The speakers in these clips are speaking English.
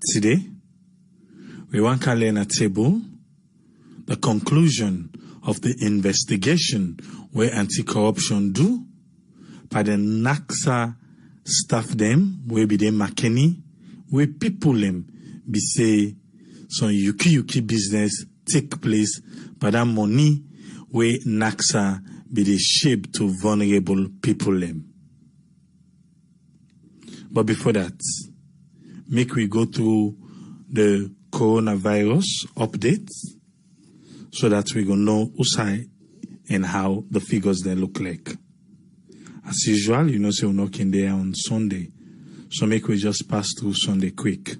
Today, we want to learn a table, the conclusion of the investigation where anti-corruption do, by the NaCSA staff them, where be them Makeni, where people them be say some yuki business take place, but that money where NaCSA be the shape to vulnerable people them. But before that, make we go through the coronavirus updates so that we gonna know who's and how the figures they look like. As usual, you know, say we're not in there on Sunday. So make we just pass through Sunday quick.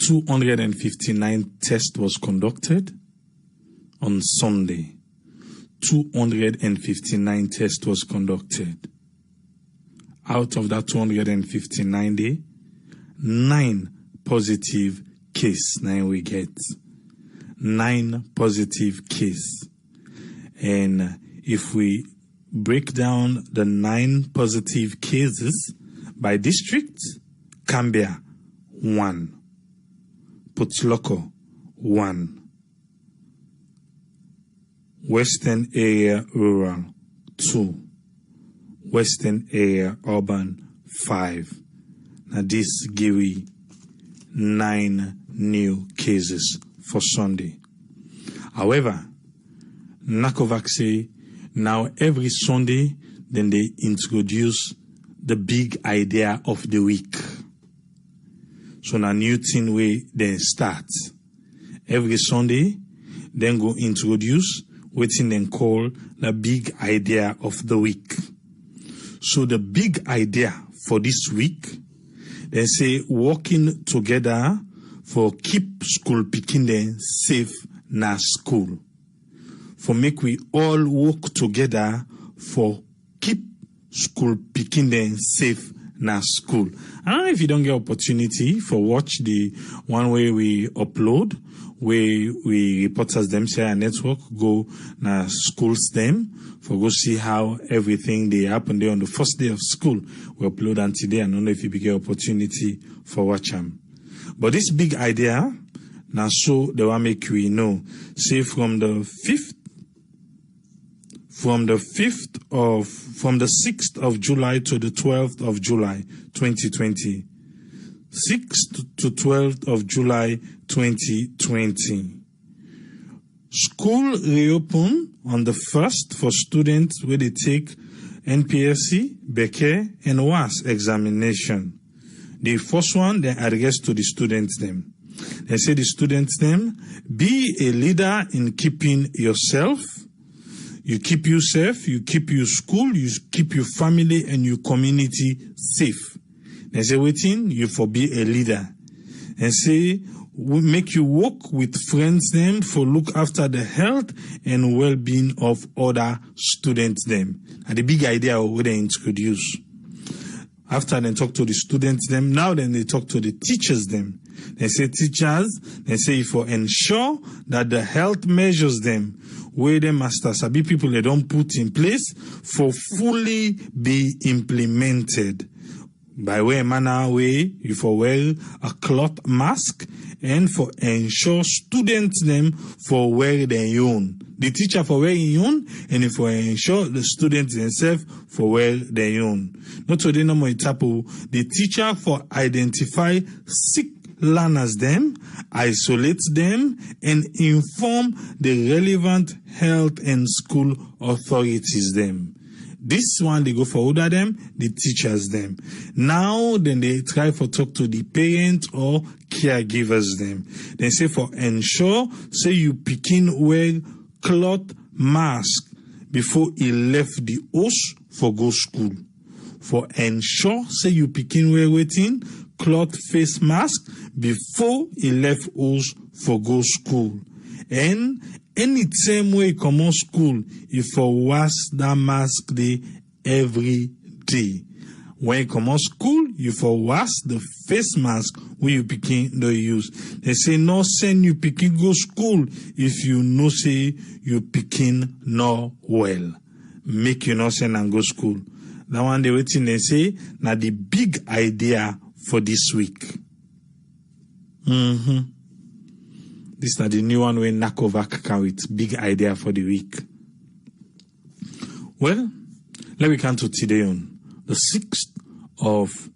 259 tests was conducted on Sunday. 259 tests was conducted. Out of that 259 day, 9 positive case. Now we get 9 positive case. And if we break down the 9 positive cases by district, Cambia 1, Putloko 1, Western Area Rural 2, Western Area Urban 5. Now this give we 9 new cases for Sunday. However, NACOVAC say now every Sunday then they introduce the big idea of the week. So now new thing way then start. Every Sunday then go introduce what then call the big idea of the week. So the big idea for this week, they say working together for keep school picking them safe na school. For make we all work together for keep school picking them safe na school. I don't know if you don't get opportunity for watch the one way we upload, where we reporters them share our network go na schools them for go see how everything they happen there on the first day of school. We upload until today. I don't know if you get opportunity for watch them. But this big idea now so the one make we know. Say from the 6th of July to the 12th of July 2020. 6th to 12th of July 2020. School reopen on the 1st for students where they take NPSC, Beke, and WAS examination. The first one, they address to the students them. They say the students them, be a leader in keeping yourself. You keep yourself, you keep your school, you keep your family and your community safe. They say, waiting, you for be a leader. And say, we make you work with friends them for look after the health and well-being of other students them. And the big idea of what they introduce. After they talk to the students them, now then they talk to the teachers them. They say teachers, they say for ensure that the health measures them, where the master sabi people they don't put in place for fully be implemented. By way manner way, you for wear a cloth mask and for ensure students them for wear their own. The teacher for wearing own and for ensure the students themselves for wear their own. Not today no more itapo. The teacher for identify sick learners them, isolate them, and inform the relevant health and school authorities them. This one, they go for order them, the teachers them. Now, then they try for talk to the parents or caregivers them. They say for ensure, say you picking wear cloth mask before he left the house for go school. For ensure, say you picking wear waiting cloth face mask before he left house for go school. And any time way come on school, if for wash that mask day every day. When you come on school, you for wash the face mask when you picking no use. They say no send you picking go school if you no say you picking no well. Make you no send and go school. That one they waiting they say now the big idea for this week. This is the new one when NACOVAC carried. Big idea for the week. Well, let me come to today on the 6th of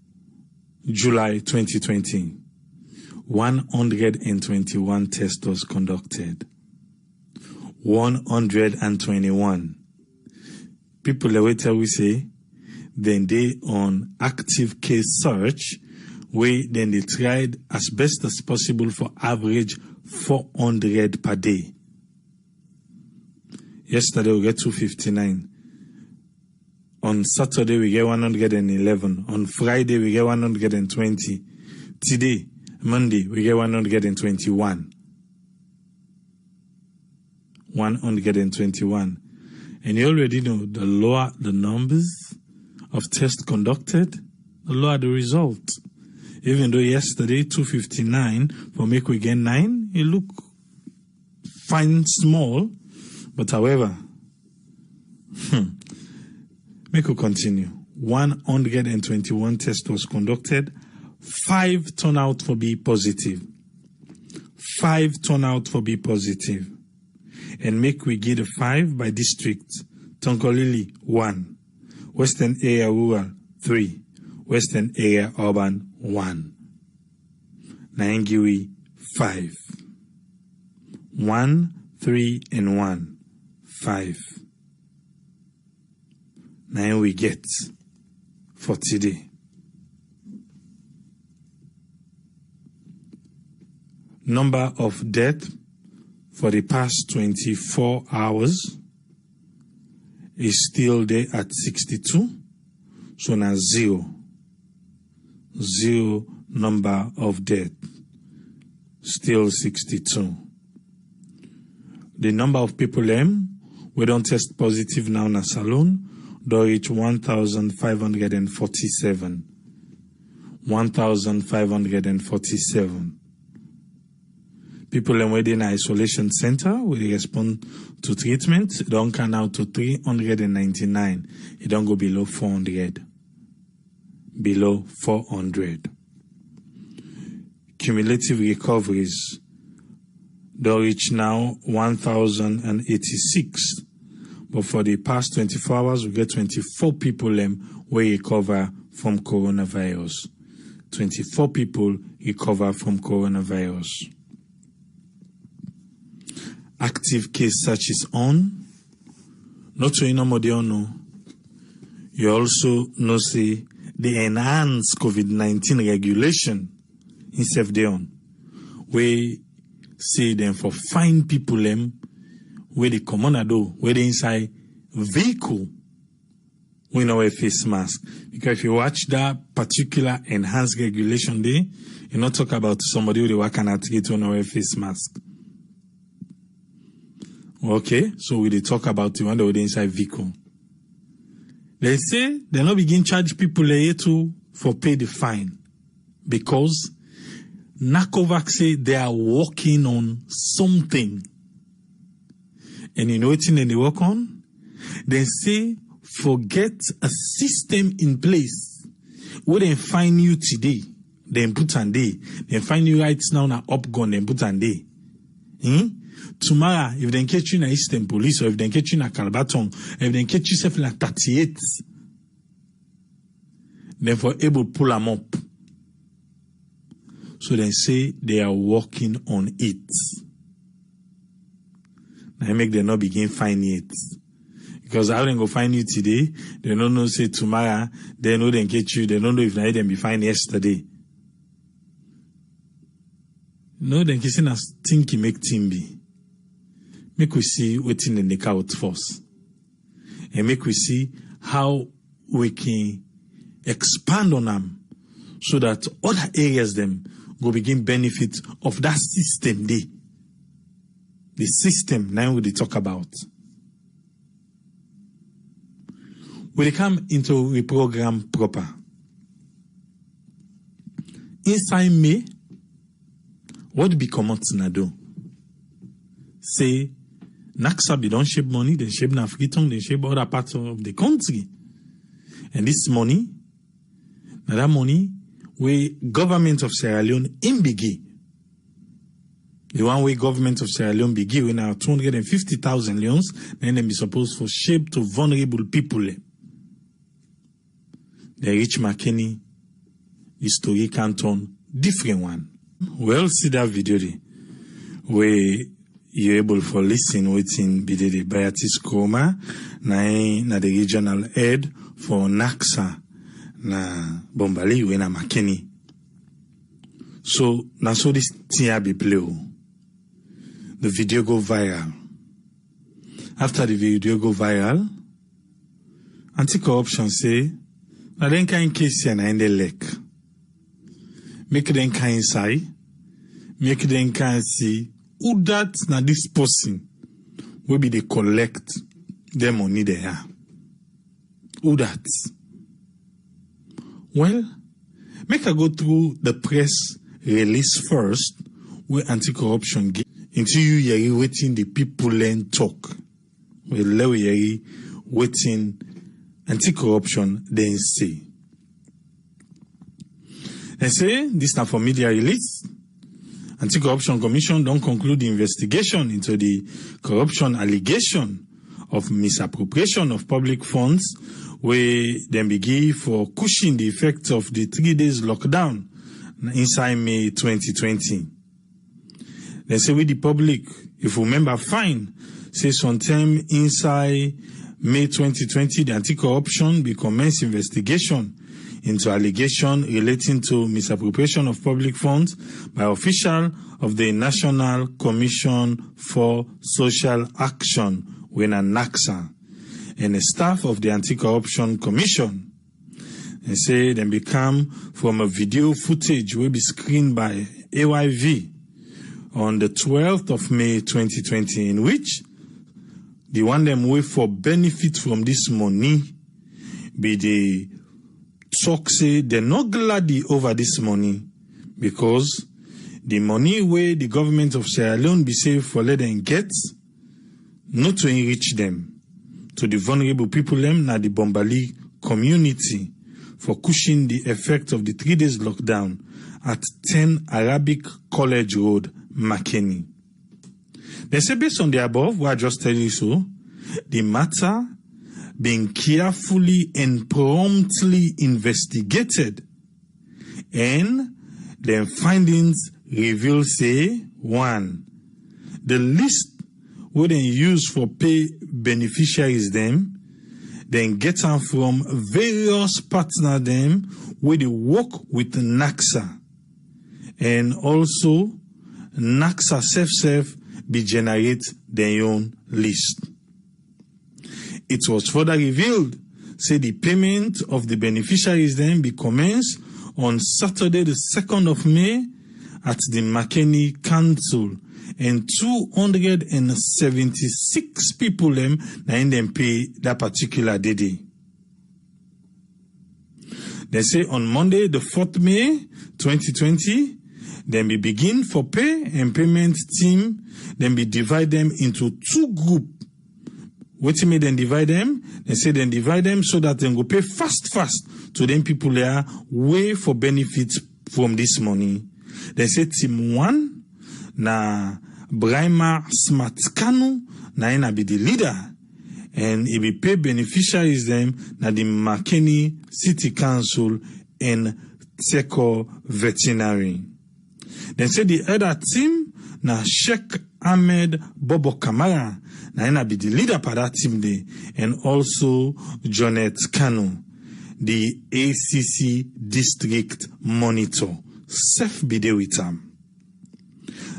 July 2020. 121 tests was conducted. 121. People later we say, then they on active case search, where then they tried as best as possible for average 400 per day. Yesterday we get 259. On Saturday we get 111. On Friday we get 120. Today, Monday, we get 121. 121. And you already know the lower the numbers of tests conducted, the lower the result. Even though yesterday 259 for make we get 9, it look fine small, but however, make we continue. 121 tests was conducted. 5 turn out for B positive. 5 turn out for B positive. And make we give the 5 by district. Tonkolili 1. Western area rural 3. Western area urban 1. Naingiwi 5. 1, 3, and 1. 5. Now we get for today. Number of death for the past 24 hours is still there at 62. So now 0. 0 number of death. Still 62. The number of people we don't test positive now in a salon, do reach 1,547. 1,547. People in isolation center will respond to treatment. It don't come out to 399. It don't go below 400. Below 400. Cumulative recoveries do reach now 1,086. But for the past 24 hours, we get 24 people where recover from coronavirus. 24 people recover from coronavirus. Active case search is on. Not so you know. You also know say the enhanced COVID-19 regulation in Sefdeon, where say them for fine people where they come on do, where they inside vehicle we no wear face mask. Because if you watch that particular enhanced regulation there, you not talk about somebody who they work and treat on wear face mask. Okay, so we they talk about the one that they inside vehicle. They say they not begin charge people to for pay the fine because NACOVAC say they are working on something. And you know what they work on? They say forget a system in place where they find you today, then put on day. They find you right now na up gun, then put on day. Tomorrow, if they catch you in Eastern Police, or if they catch you in Calbaton, if they catch you in 38, then for able to pull them up. So they say they are working on it. Now make them not begin finding it. Because how they go find you today, they don't know say tomorrow, they know they catch you, they don't know if they them be fine yesterday. No, they can say na stinky make team be. Make we see what's in the neck out first. And make we see how we can expand on them so that other areas them go begin benefit of that system day. The system now we talk about. We come into the program proper. Inside May, what become out do? Say NaCSA be don't shape money, they shape African, they shape other parts of the country. And this money, now that money, we government of Sierra Leone in biggie The one way government of Sierra Leone be giving now 250,000 leons, then they be supposed for shape to vulnerable people. They reach Makeni, historic canton, different one. Well, see that video there, where you're able for listen within Bidede Bayatis Kroma, na the regional head for NaCSA, na Bombali, we na Makeni. So, na so this thing be play. The video go viral. After the video go viral, anti-corruption say, na den kind case na in the lake. Make them kind say, make them kind see, who that na this person will be they collect their money there. Who that? Well, make I go through the press release first, where anti-corruption get until you hear waiting the people learn talk. Well, let we hear waiting anti-corruption then say. They say this now for media release. Anti-Corruption Commission don't conclude the investigation into the corruption allegation of misappropriation of public funds, where then begin for cushioning the effects of the 3 days lockdown inside May 2020. They say with the public, if you remember fine, say sometime inside May 2020, the anti-corruption be commenced investigation into allegation relating to misappropriation of public funds by official of the National Commission for Social Action, when a NaCSA, and the staff of the Anti-Corruption Commission. They say they become from a video footage will be screened by AYV on the 12th of May 2020, in which the one them way for benefit from this money be the talk say they're not glad over this money because the money where the government of Sierra Leone be safe for let them get, not to enrich them, to the vulnerable people them na the Bombali community for cushioning the effect of the 3 days lockdown at 10 Arabic College Road, Makeni. They say based on the above, what I just tell you so, the matter being carefully and promptly investigated, and their findings reveal say, 1, the list where they use for pay beneficiaries them, then get them from various partners them where they work with NaCSA, and also NaCSA self be generate their own list. It was further revealed, say the payment of the beneficiaries then be commenced on Saturday the 2nd of May at the Makeni Council, and 276 people them pay that particular day. They say on Monday the 4th May 2020, then we begin for pay and payment team, then we divide them into 2 groups. What you mean then divide them? They say then divide them so that they go pay fast to them people there way for benefits from this money. They say team 1 na Brahma Smart Kanu na ina be the leader, and it be pay beneficiaries them na the Makeni City Council and Tseko Veterinary. They say the other team na Sheikh Ahmed Bobo Kamara na ina be the leader for that team day, and also Jonet Kanu, the ACC district monitor, self be there with them.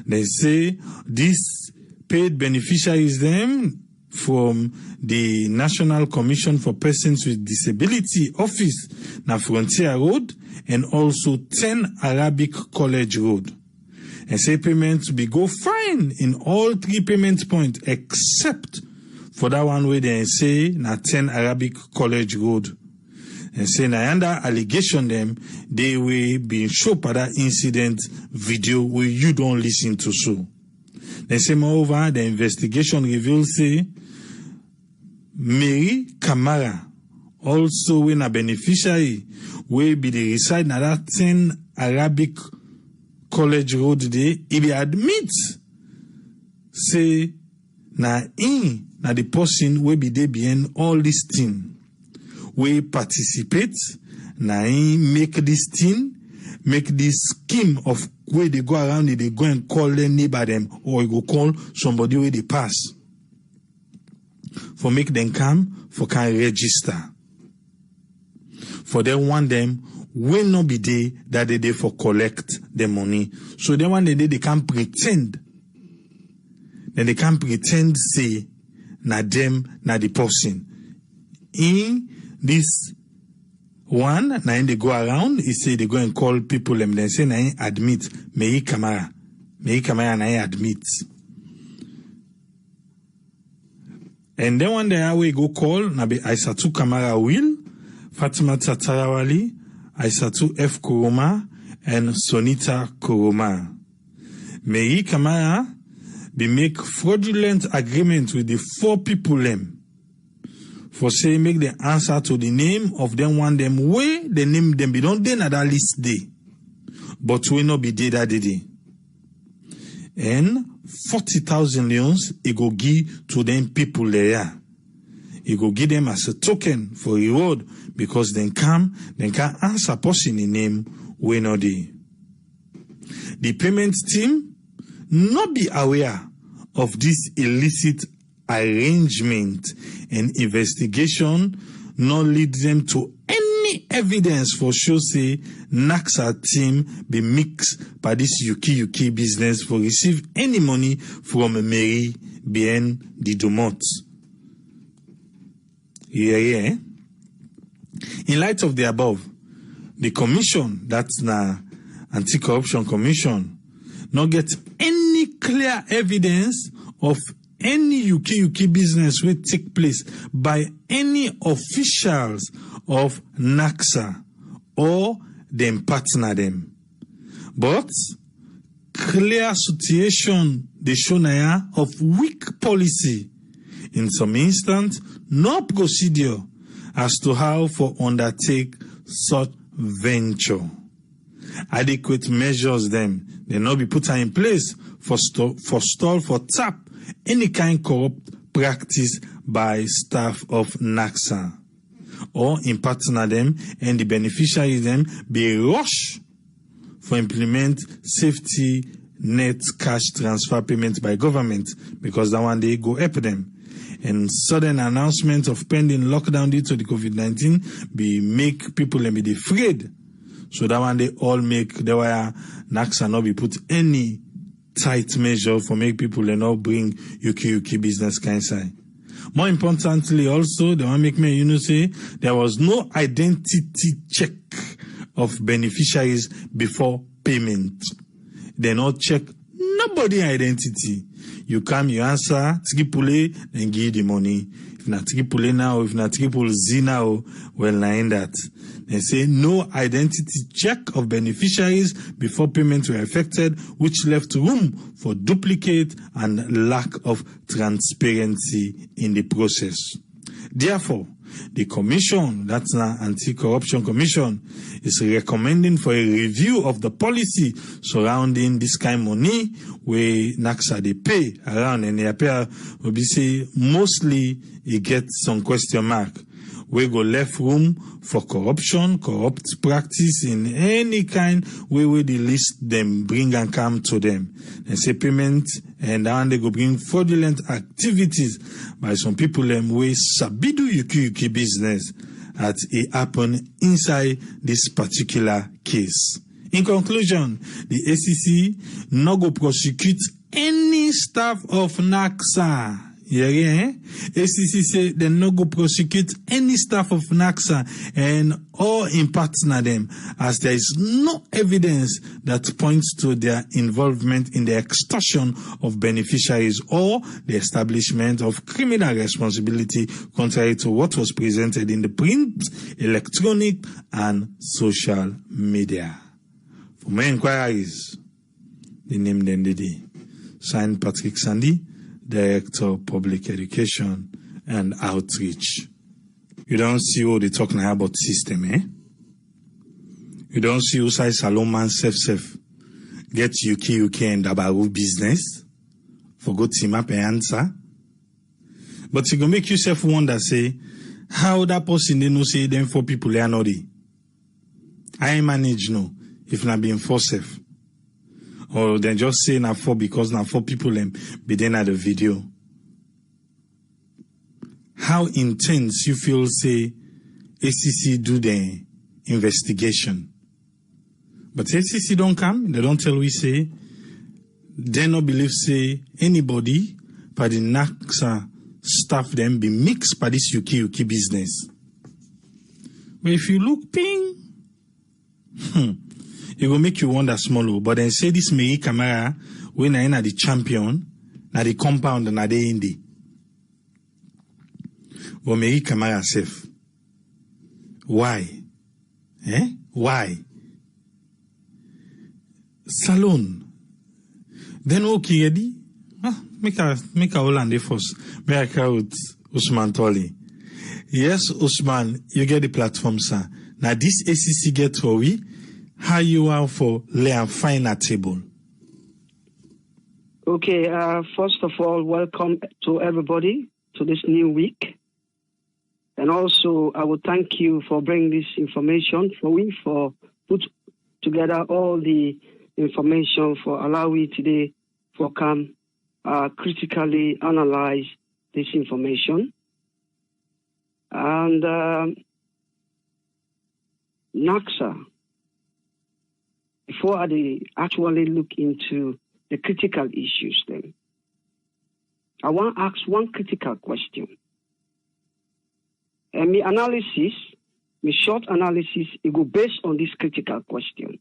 They say this paid beneficiaries them from the National Commission for Persons with Disability office na Frontier Road, and also 10 Arabic College Road. And say payments be go fine in all 3 payment points except for that one where they say na 10 Arabic College Road. And say na under allegation them they will be shown by that incident video where you don't listen to so. They say moreover the investigation reveals say Mary Kamara also when a beneficiary will be the reside na that 10 Arabic College Road dey, he be admit say na the person wey be dey behind all this thing, we participate, na him make this thing, make this scheme of where they go around, they go and call their neighbor them, or you go call somebody where they pass for make them come for can register. For them want them will not be there that they dey for collect the money. So then one day they can pretend. Then they can pretend say na them na the person. In this one, na they go around, he say they go and call people and they say na admit, Mei Kamara na admit. And then one day we go call na be Aisatu Kamara Will, Fatima Tatarawali, Aisatu F. Kuroma, and Sonita Kuroma. Mei Kamara be make fraudulent agreement with the 4 people them. For say make the answer to the name of them one them way the name them be don't then at that list day. But we not be there that day. And 40,000 leons he go give to them people there. He go give them as a token for reward because then can answer person in name we not there. The payment team not be aware of this illicit arrangement, and investigation not lead them to any evidence for sure say NaCSA team be mixed by this Yuki business for receive any money from Mary behind the Domot. Yeah. In light of the above, the commission, that's na Anti-Corruption Commission, not get any clear evidence of any UK business will take place by any officials of NaCSA or them partner them. But clear situation they show now of weak policy. In some instance, no procedure as to how for undertake such venture. Adequate measures them they not be put in place for tap any kind corrupt practice by staff of NaCSA or in partner them and the beneficiaries them be rush for implement safety net cash transfer payment by government because that one they go help them. And sudden announcement of pending lockdown due to the COVID-19 be make people and be afraid. So that one they all make the wire NaCSA not be put any tight measure for make people and not bring UK business kind side. More importantly also, they want make me say there was no identity check of beneficiaries before payment. They not check nobody identity. You come, you answer, Tripole, then give the money. If not Tripole now, if not Tripole Z now, well, nine that. They say no identity check of beneficiaries before payments were effected, which left room for duplicate and lack of transparency in the process. Therefore, the commission, that's an Anti-Corruption Commission, is recommending for a review of the policy surrounding this kind of money where NaCSA they pay around, and they appear will be say mostly it gets some question mark. We go left room for corrupt practice in any kind way where the list them bring and come to them. They say payment and then they go bring fraudulent activities by some people them way sabidu UK business at it happen inside this particular case. In conclusion, the ACC no go prosecute any staff of NaCSA. Yeah. ACC say they no go prosecute any staff of NaCSA and or in partner them as there is no evidence that points to their involvement in the extortion of beneficiaries or the establishment of criminal responsibility contrary to what was presented in the print, electronic and social media. For more inquiries, the name then the day. Signed Patrick Sandy, Director of Public Education and Outreach. You don't see all the talk now about system, eh? You don't see who say Salomon self. get UK and Dabaru business for go team up and answer. But you go make yourself wonder, say, how that person they know say them 4 people they are not there. I manage no if not being 4 safe. Or then just say na 4 because na 4 people them be then at the video. How intense you feel say ACC do the investigation. But ACC don't come, they don't tell we say, they no believe say anybody by the NaCSA staff them be mixed by this UK business. But if you look ping, it will make you wonder small, but then say this Mary Camara when I na the champion, na the compound na the indie. But Mary Camara safe. Why? Why? Salon. Then okay, ready? Make a Holland first. Make a out Usman Tolly. Yes, Usman, you get the platform, sir. Now this ACC get for we. How you are for lay and find a table? Okay, first of all, welcome to everybody to this new week. And also, I would thank you for bringing this information for put together all the information for allow we today for come critically analyze this information. And NaCSA, before I actually look into the critical issues then, I want to ask one critical question. And my short analysis, it go based on this critical question.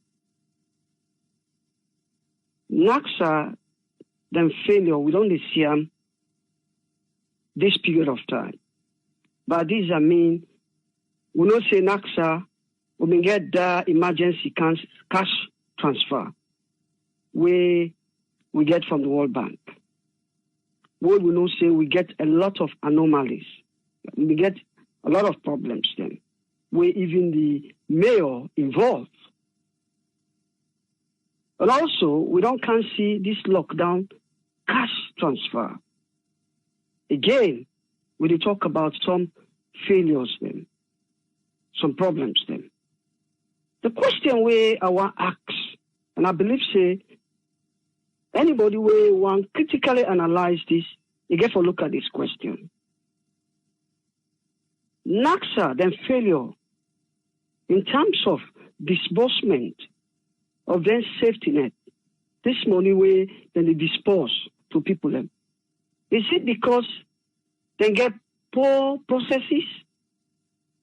NaCSA, then failure, we don't see this period of time. But this mean, we don't say NaCSA, we get the emergency cash transfer we get from the World Bank. What we know say we get a lot of anomalies. We get a lot of problems then, where even the mayor involved. And also, we can't see this lockdown cash transfer. Again, we talk about some failures then, some problems then. The question where I want to ask, and I believe say, anybody where want critically analyze this, you get to look at this question. NaCSA, then failure, in terms of disbursement of their safety net, this money where then they dispose to people then. Is it because they get poor processes,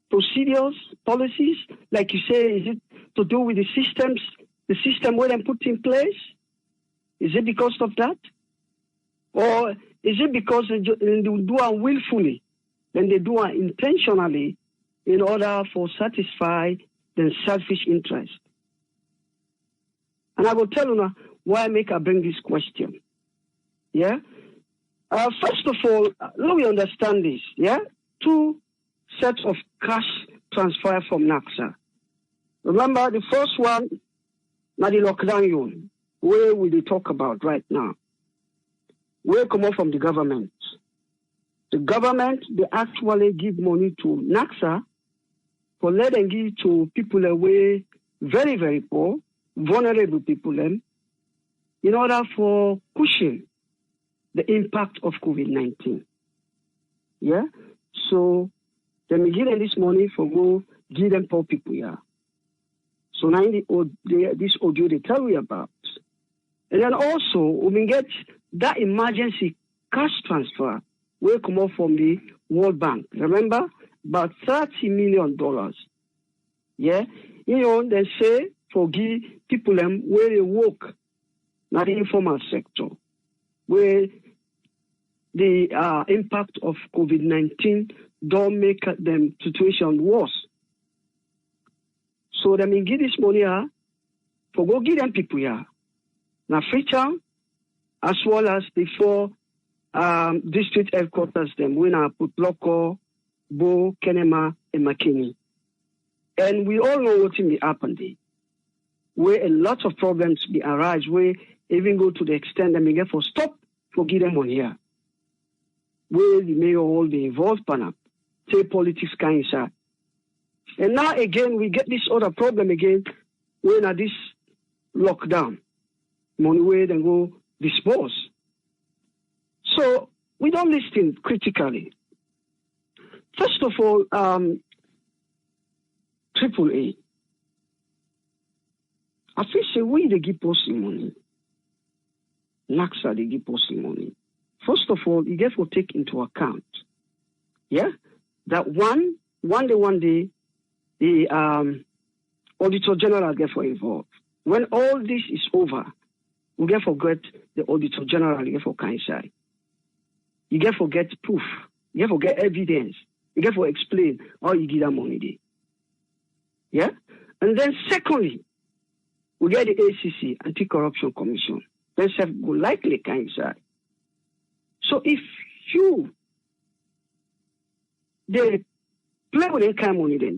procedures, policies, like you say, is it to do with the system where they put in place? Is it because of that? Or is it because they do it willfully? Then they do it intentionally in order for satisfy their selfish interest. And I will tell you now why I bring this question. Yeah? First of all, let me understand this. Yeah? 2 sets of cash transfer from NaCSA. Remember, the first one, now the lockdown loan, where we talk about right now. Where come out from the government. The government, they actually give money to NaCSA for let them give to people away very, very poor, vulnerable people in order for pushing the impact of COVID-19. Yeah? So, then we give them this money for go give them poor people, yeah. So now this audio they tell you about. And then also, we get that emergency cash transfer will come out from the World Bank. Remember? About $30 million. Yeah? They say for give people where they work, not the informal sector, where the impact of COVID-19 don't make them situation worse. So they may give this money for go give them people here. Now Freetown, as well as the 4 district headquarters them, we now put Loco, Bo, Kenema, and Makeni. And we all know what will happen there. where a lot of problems be arise, where even go to the extent that may get for stop for give them on here. Where the mayor all be involved, panap, say politics kind of. And now again, we get this other problem again, when at this lockdown, money where then go dispose. So we don't listen critically. First of all, AAA. I feel say we they give us money. NaCSA they give us money. First of all, you get to take into account, that one day, the Auditor General get for involved. When all this is over, we get forget the Auditor General, you get for kind side. You get forget proof. You get forget evidence. You get for explain how you give that money there. Yeah? And then secondly, we get the ACC, Anti-Corruption Commission. Then self go likely kind side. So if they play with that kind of money then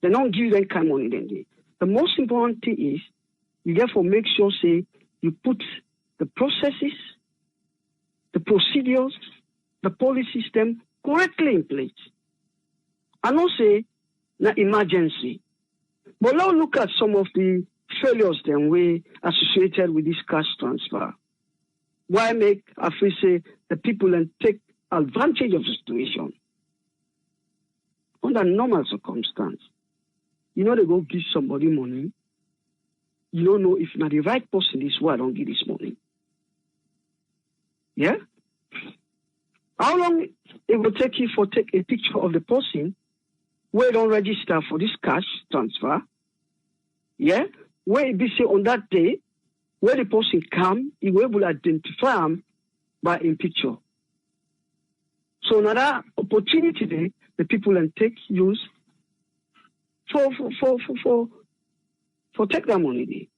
they don't give that kind of money then the most important thing is you therefore make sure say you put the processes, the procedures, the policy system correctly in place. I don't say na emergency. But now look at some of the failures then we associated with this cash transfer. Why make, I feel say, the people and take advantage of the situation? Under normal circumstance, they go give somebody money. You don't know if not the right person is why I don't give this money. Yeah? How long it will take you for take a picture of the person where don't register for this cash transfer? Yeah? Where it be say on that day, where the person come, he will able to identify him by in picture. So another opportunity there, the people can take use for take that money there.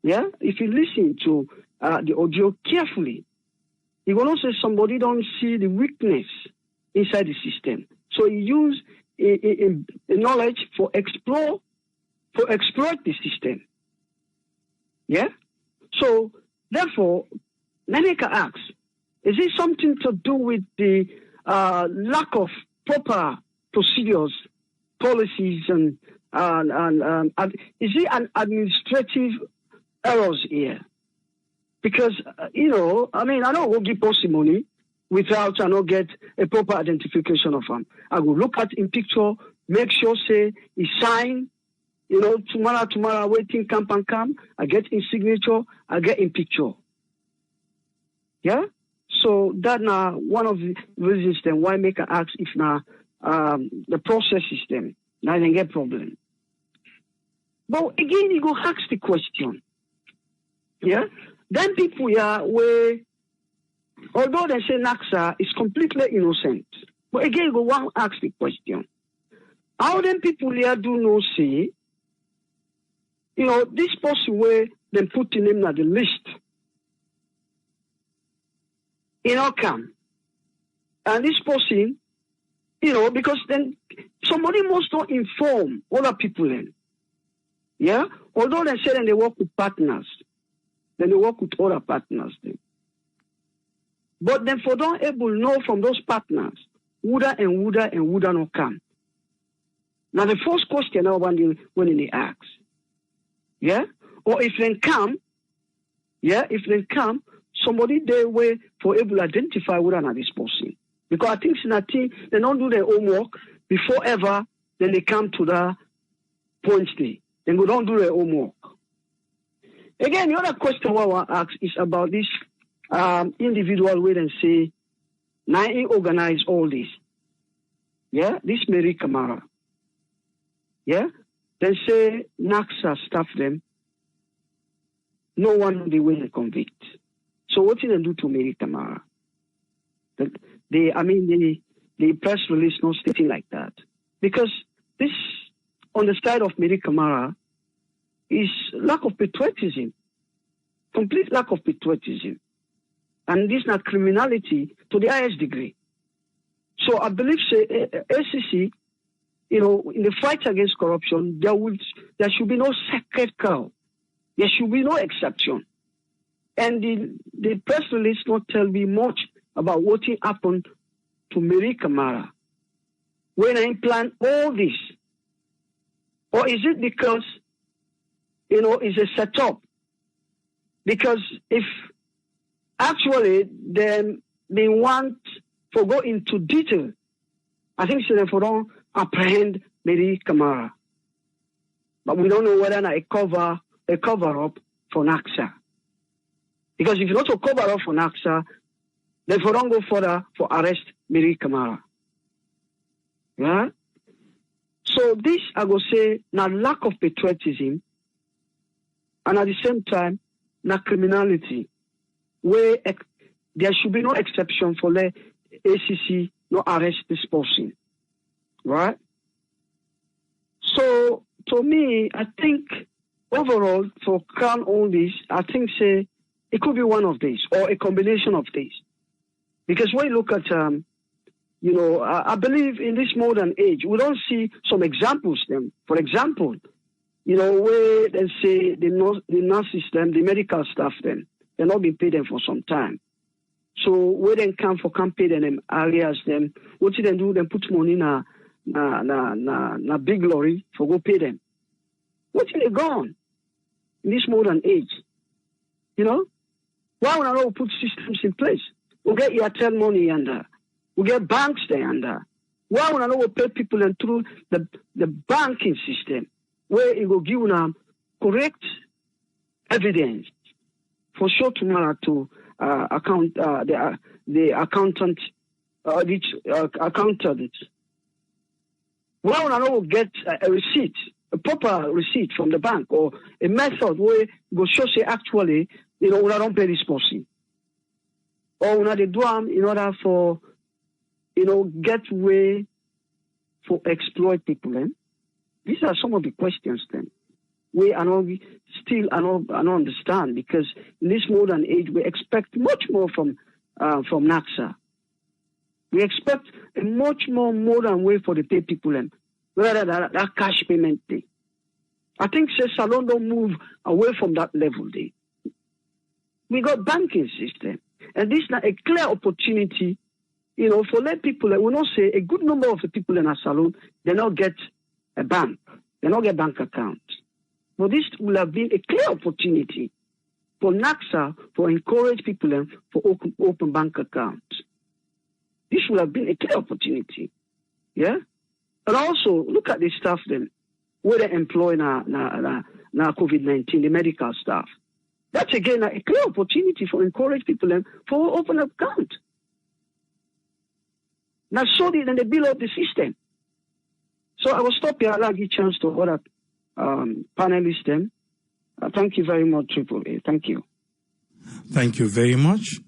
Yeah? If you listen to the audio carefully, you will also say somebody don't see the weakness inside the system. So you use a knowledge for exploit the system. Yeah? So, therefore, NaCSA asks, is it something to do with the lack of proper procedures, policies, and is it an administrative errors here? Because, I don't go give person money without I not get a proper identification of him. I will look at in picture, make sure say he sign. Tomorrow, waiting, come, I get in signature, I get in picture. Yeah? So that now one of the reasons then why make an ask if now the process system now then get problem. But again, you go ask the question. Yeah? Then people where although they say NaCSA is completely innocent, but again you go one ask the question. How then people here do no say this person where they put in him at the list, come. And this person, because then somebody must not inform other people then. Yeah? Although they say then they work with partners, then they work with other partners then. But then for don't able to know from those partners, would not come. Now the first question now when they ask. Yeah? Or if they come, somebody there way for able to identify whether or not this person. Because I think they don't do their homework before ever, then they come to the point day. Then we don't do their homework. Again, the other question I want to ask is about this individual where they say, now he organize all this. Yeah? This Mary Kamara. Yeah? They say NaCSA staff them. No one they will convict. So what did they do to Mary Kamara? The press release not stating like that. Because this, on the side of Mary Kamara, is lack of patriotism. Complete lack of patriotism. And this is not criminality to the highest degree. So I believe say ACC, in the fight against corruption, there should be no sacred cow. There should be no exception. And the press release not tell me much about what happened to Mary Kamara when I plan all this. Or is it because, it's a setup? Because if actually then they want to go into detail, I think so they don't apprehend Mary Kamara. But we don't know whether a cover up for NaCSA. Because if you not to cover up for NaCSA, then for don't go further for arrest Mary Kamara. Yeah? So this, I go say, now lack of patriotism, and at the same time, now criminality, where there should be no exception for the ACC not arrest this person. Right? So, to me, I think overall, for crown all this, I think say it could be one of these or a combination of these. Because when you look at, I believe in this modern age, we don't see some examples then. For example, where they say the nurse system, the medical staff then, they're not being paid them for some time. So where they can't pay them areas then, what do they do? They put money in a big lorry for go pay them. What are they gone in this modern age? Why would I not put systems in place? We'll get Airtel money under. We'll get banks there under. Why would I not pay people and through the banking system where it will give them correct evidence for sure tomorrow to account the accountant accountant. Why would I not get a receipt, a proper receipt from the bank or a method where go show say actually, we don't pay this person. Or they do them in order for, get way for exploit people. Then these are some of the questions then. We are not still I don't understand because in this modern age we expect much more from NaCSA. We expect a much more modern way for the pay people and rather than that cash payment thing. I think Salon don't move away from that level there. We got banking system. And this is not a clear opportunity, for let people, we not say a good number of the people in our salon, they not get a bank. They not get bank accounts. But this will have been a clear opportunity for NaCSA to encourage people for open bank accounts. This would have been a clear opportunity. Yeah? And also, look at the staff then, where they employ now COVID-19, the medical staff. That's again a clear opportunity for encourage people for open account. Now, so then they build up the system. So I will stop here. I'll give a chance to other panelists then. Thank you very much, Triple A. Thank you. Thank you very much,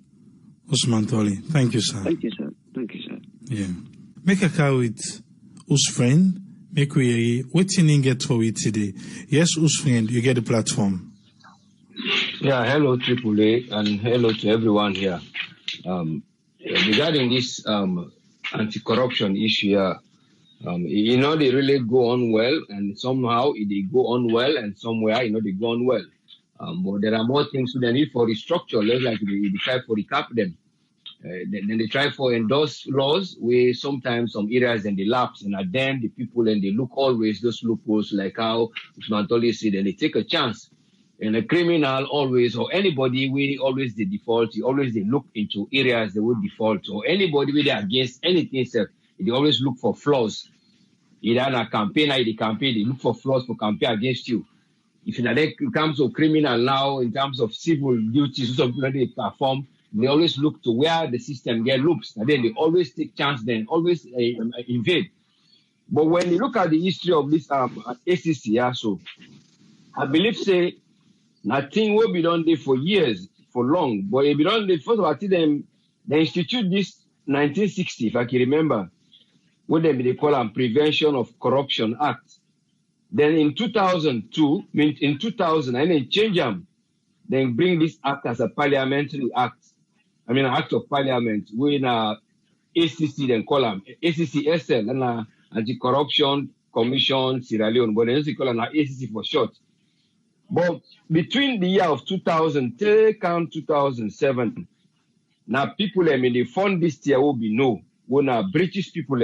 Usman Toli. Thank you, sir. Thank you, sir. Thank you, sir. Yeah. Make a call with Us friend. Make we waiting in get for it today. Yes, Us friend, you get the platform. Yeah, hello Triple A and hello to everyone here. Regarding this anti-corruption issue here, they really go on well, and somehow they go on well, and somewhere they go on well. But there are more things they need for restructure. Less like they try for recap them. Then they try for endorse laws where sometimes some areas and they lapse, and at then the people and they look always those loopholes like how Usman Toli said, and they take a chance. And a criminal always, or anybody we always the default, you always they look into areas they would default, or anybody with against anything, sir, they always look for flaws. Either in a campaign or the campaign, they look for flaws for campaign against you. If it comes to criminal now, in terms of civil duties, they perform, they always look to where the system get loops, and then they always take chance, then always invade. But when you look at the history of this ACC, so I believe say nothing will be done there for years, for long. But it be done there first of all, they institute this 1960, if I can remember, what they call a Prevention of Corruption Act. Then in 2002, in 2000, and then change them, then bring this act as a parliamentary act. An act of parliament. We in ACC then call them ACC-SL and Anti-Corruption Commission Sierra Leone, but they call them ACC for short. But between the year of 2000, take on 2007, now people in the fund this year will be no, when are British people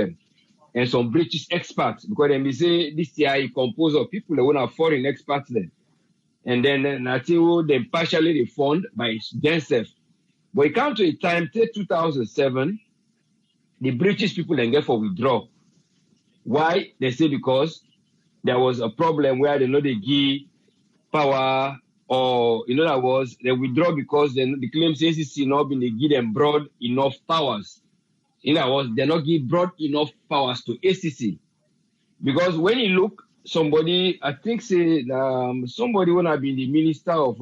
and some British experts, because they say this year is composed of people that are foreign experts then. And then I think they partially they fund by themselves. But it comes to a time, take 2007, the British people then get for withdraw. Why? They say because there was a problem where they know they give power, or in other words, they withdraw because the claims ACC not been they give them broad enough powers. In other words, they not give broad enough powers to ACC. Because when you look, somebody, I think say somebody when I been the Minister of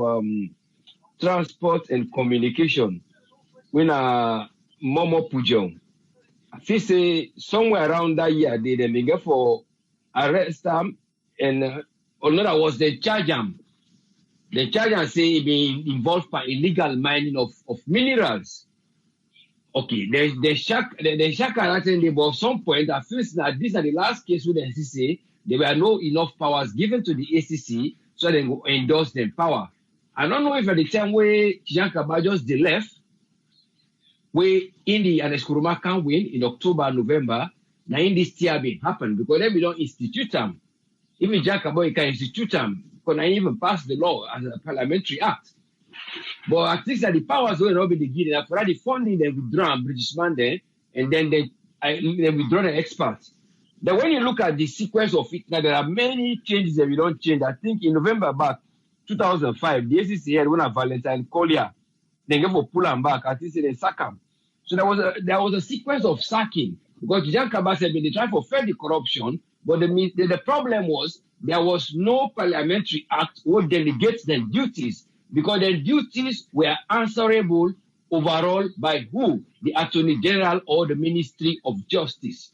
Transport and Communication, when Momo Pujong, I think say somewhere around that year they get for arrest them, and in other words, they charge them. They charge and say he been involved by illegal mining of minerals. Okay, they shock that, but at some point, I feel that these are the last case with the NCC. There were no enough powers given to the ACC, so they will endorse their power. I don't know if at the time where Jean Kabajos they left, where Indy and Eskuruma can win in October, November, now in this TRB happened because then we don't institute them. Even Jean Kabajos can institute them because I even pass the law as a parliamentary act. But at least that the powers will not be given. For the funding, they withdraw British man there, and then they withdraw the experts. Then when you look at the sequence of it, now there are many changes that we don't change. I think in November back 2005, the ACC had one of Valentine Collier. They gave for pull him back. I think they sack him. So there was a sequence of sacking because Jean Kabas said they tried to fight the corruption, but the problem was there was no parliamentary act or delegates their duties, because their duties were answerable overall by who? The Attorney General or the Ministry of Justice.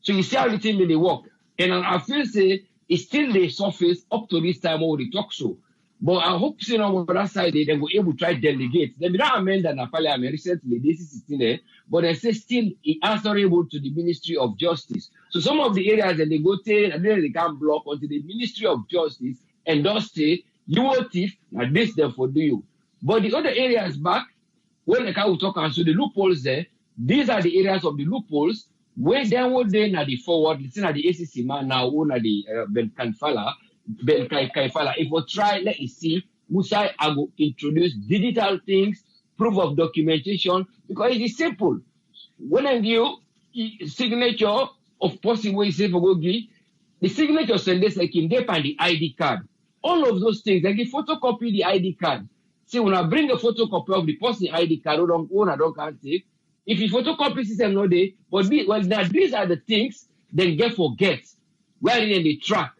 So you see how the thing really work. And I feel say it's still the surface up to this time when we talk so. But I hope you know on that side they will able to try delegate. They don't amend that in Parliament recently, this is still there, but they say still answerable to the Ministry of Justice. So some of the areas that they go to and then they can't block until the Ministry of Justice and thus say you will thief, now this therefore do you. But the other areas back, when the car will talk and so the loopholes there, these are the areas of the loopholes where then what they na the forward, listen at the ACC man now, one at the Ben Kaifala. If we try, let us see, Musa I go introduce digital things, proof of documentation, because it is simple. When I give signature of possible way say for go give, the signature send this like in dep and the ID card. All of those things, like you photocopy the ID card. See, when I bring a photocopy of the person ID card, I don't can't take. If you photocopy system no day, but now these are the things they get forget. Where in the track.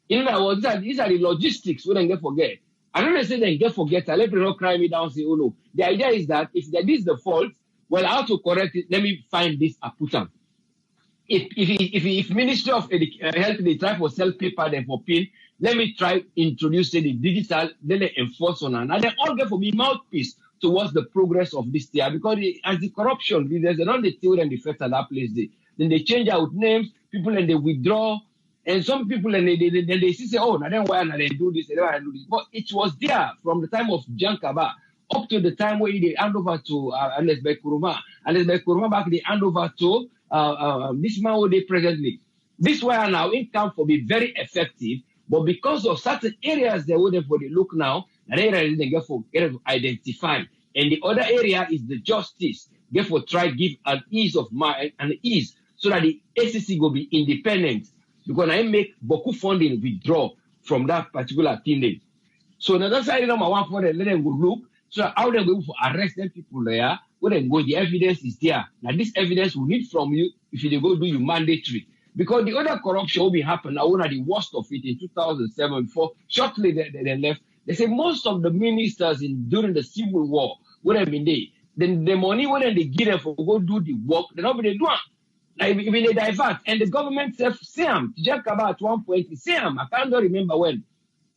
In other words, these are the logistics we don't get forget. I don't say they get forget. I let people cry me down say, oh no. The idea is that if this is the fault, well, how to correct it? Let me find this and put them. If Ministry of Health they try for sell paper then for pin, let me try introduce the digital, then they enforce on and they all get for me mouthpiece towards the progress of this year, because as the corruption leaders, they don't deal and defect at that place. Then they change out names, people and they withdraw, and some people and they say, oh, now then why they do this, but it was there from the time of Jean Kaba up to the time where they hand over to Ernest Bekuruma. Ernest Bekuruma back they hand over to this man who they presently. This way now income for be very effective, but because of certain areas they would for the look now, and area they get for identify. And the other area is the justice. Therefore, try give an ease of mind and ease so that the ACC will be independent. Because I make Boku funding withdraw from that particular thing there. So that's why number one for them, let them go look. So how they go for arrest them people there, when they go, the evidence is there. Now this evidence we need from you if you go do you mandatory. Because the other corruption will be happening now, one of the worst of it in 2007, before shortly they left. They say most of the ministers during the Civil War would have been there. Then the money when they give them for go do the work, they're not going to do it. Like when they divert, and the government said, Sam, Jack about 1 point, Sam, I can't remember when.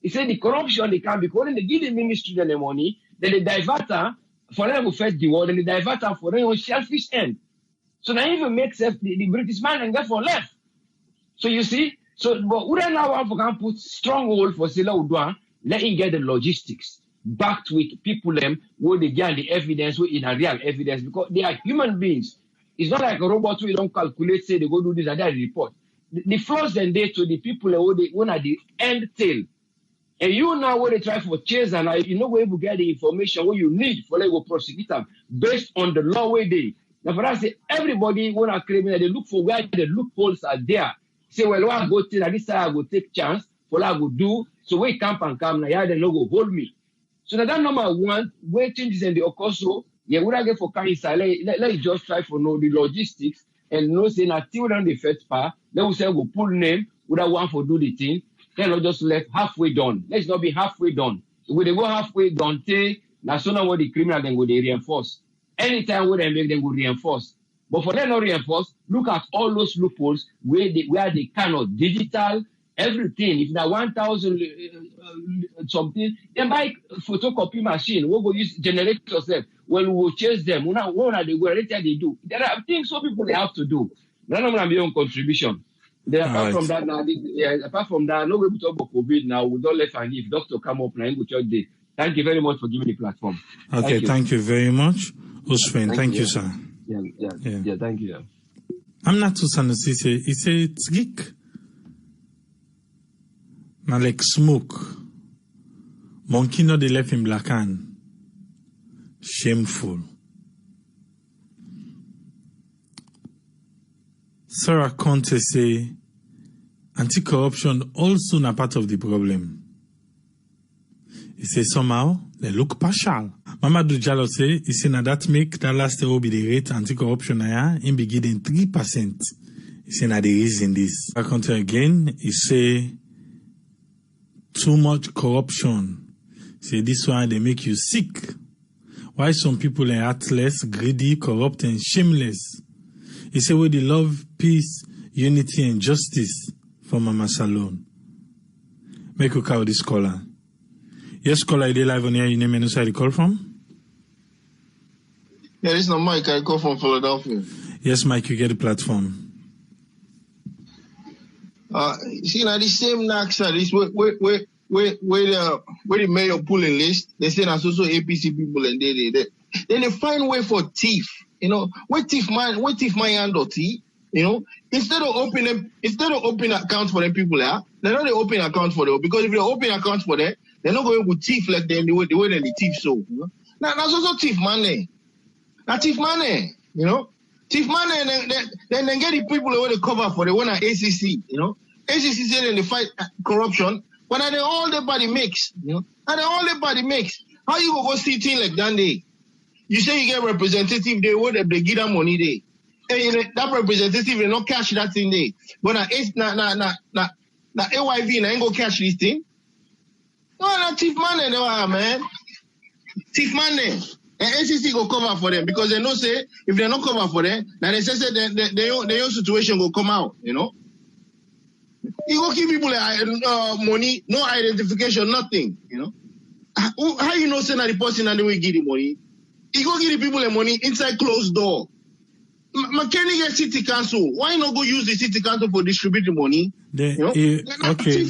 He said the corruption they can because when they give the ministry the money, then they divert her for them to fetch the war, then they divert her for their own selfish end. So that even makes the British man and get for left. So you see, so but we don't now want to put stronghold for Sila Udwa. let him get the logistics backed with people them where they get the evidence, where in a real evidence, because they are human beings. It's not like a robot who don't calculate, say they go do this and that report. The flaws then they to the people who they own at the end tail. And you now when they try for chase and you know where you get the information what you need for like go prosecute them based on the law where they. Now for us, everybody when a criminal they look for where the loopholes are there. Say, well, I go to this side, I go take chance for what I go do. So we camp and come now, yeah, the logo hold me. So that number one, where changes in the Okoso, yeah, what I get for Kaisa, let's just try for know the logistics and know say that till on the first part, then we say we pull name, would I want for do the thing, then we just left halfway done. Let's not be halfway done. If they go halfway done, now so now what the criminal then go they reinforce. Anytime when they make them go reinforce. But for them not reinforce, look at all those loopholes where they cannot digital everything. If now 1,000 something, then buy photocopy machine. We'll go use generate yourself. Well, we will chase them. What are they going they do? There are things some people they have to do. None of them be on contribution. Then apart from that, now, no way we talk about COVID now. We don't let and if doctor come up now, go church day. Thank you very much for giving the platform. Okay, thank you very much, Usman. Thank you, sir. Yeah, thank you. I'm not too Sanusi say it's a geek. Now like smoke. Monkey no they left him black hand. Shameful. Sarah Conte say anti-corruption also not part of the problem. He say somehow they look partial. Mamadou Diallo say he say na that make that last year will be the rate anti-corruption in beginning 3%. He say na the reason this. Sarah Conte again, he say too much corruption. Say this one they make you sick. Why some people are heartless, greedy, corrupt, and shameless? He say we they love peace, unity, and justice for Mama Salone. Make you call this caller. Yes, caller, I live on here. You name and where you call from? Yeah, this is not Mike. I call from Philadelphia. Yes, Mike, you get the platform. See now the same NaCSA, this where the mayor pulling list, they say that's also APC people and then they find way for thief. You know, where thief man hand or tea, you know, instead of opening accounts for them people there, they're not open accounts for them because if they open accounts for them, they're not going to thief like them the way they thief so. You know? Now that's also thief money. Now thief money, you know. Thief money and then get the people who they cover for the one at ACC, you know. ACC say then they fight corruption, but are they all the body mix, you know? Are they all the body mix? How you go see things like that day? You say you get representative, they would they give them money there. And that representative will not cash that thing there. But na AYV na ain't go cash this thing. No, na thief money, no man. Thief money. And ACC go cover for them because they know say if they not cover for them, now they say their own situation will come out, you know. You go give people money, no identification, nothing, you know. How you know say that the person and they will give the money? You go give the people the money inside closed door. Makeni get city council. Why not go use the city council for distributing money? Okay.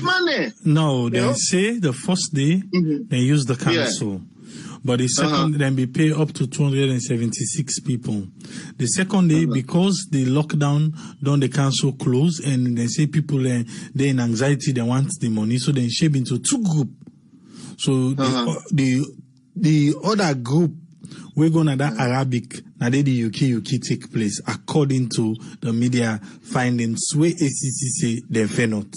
Money. No, they say the first day they use the council. Yeah. But the second, then we pay up to 276 people. The second day, because the lockdown, done the council close, and they say people, they in anxiety, they want the money, so they shape into two groups. So the other group, we're going to that Arabic, now the UK take place, according to the media findings, where ACC say they fair not.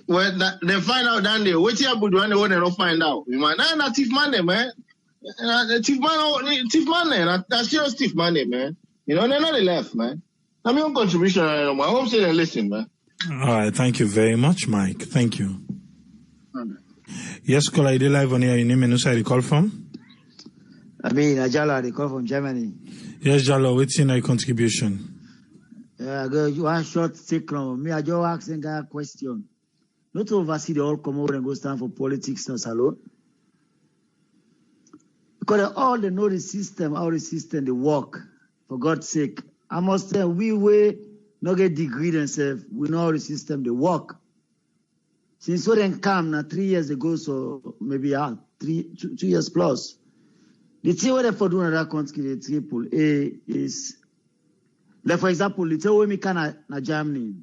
Well, they find out that day. What you would want they don't find out. You man, that's thief money, man. Thief money. That's just thief money, man. You know, they're not left, man. I'm your contribution. I hope they listen, man. All right, thank you very much, Mike. Thank you. Yes, caller, you live on here. Your name and where you call from? I mean, Jalo, they call from Germany. Yes, Jalo, what's your contribution? Yeah, one short take me. I just asking a question. Not to oversee the whole Comoro and go stand for politics not alone. Because all they know the system, how the system they work. For God's sake. I must say we not get degree themselves. We know how the system they work. Since we didn't come now 3 years ago, so maybe 2 years plus. The thing where for doing that country, the triple A is, like for example, the thing where we can na Germany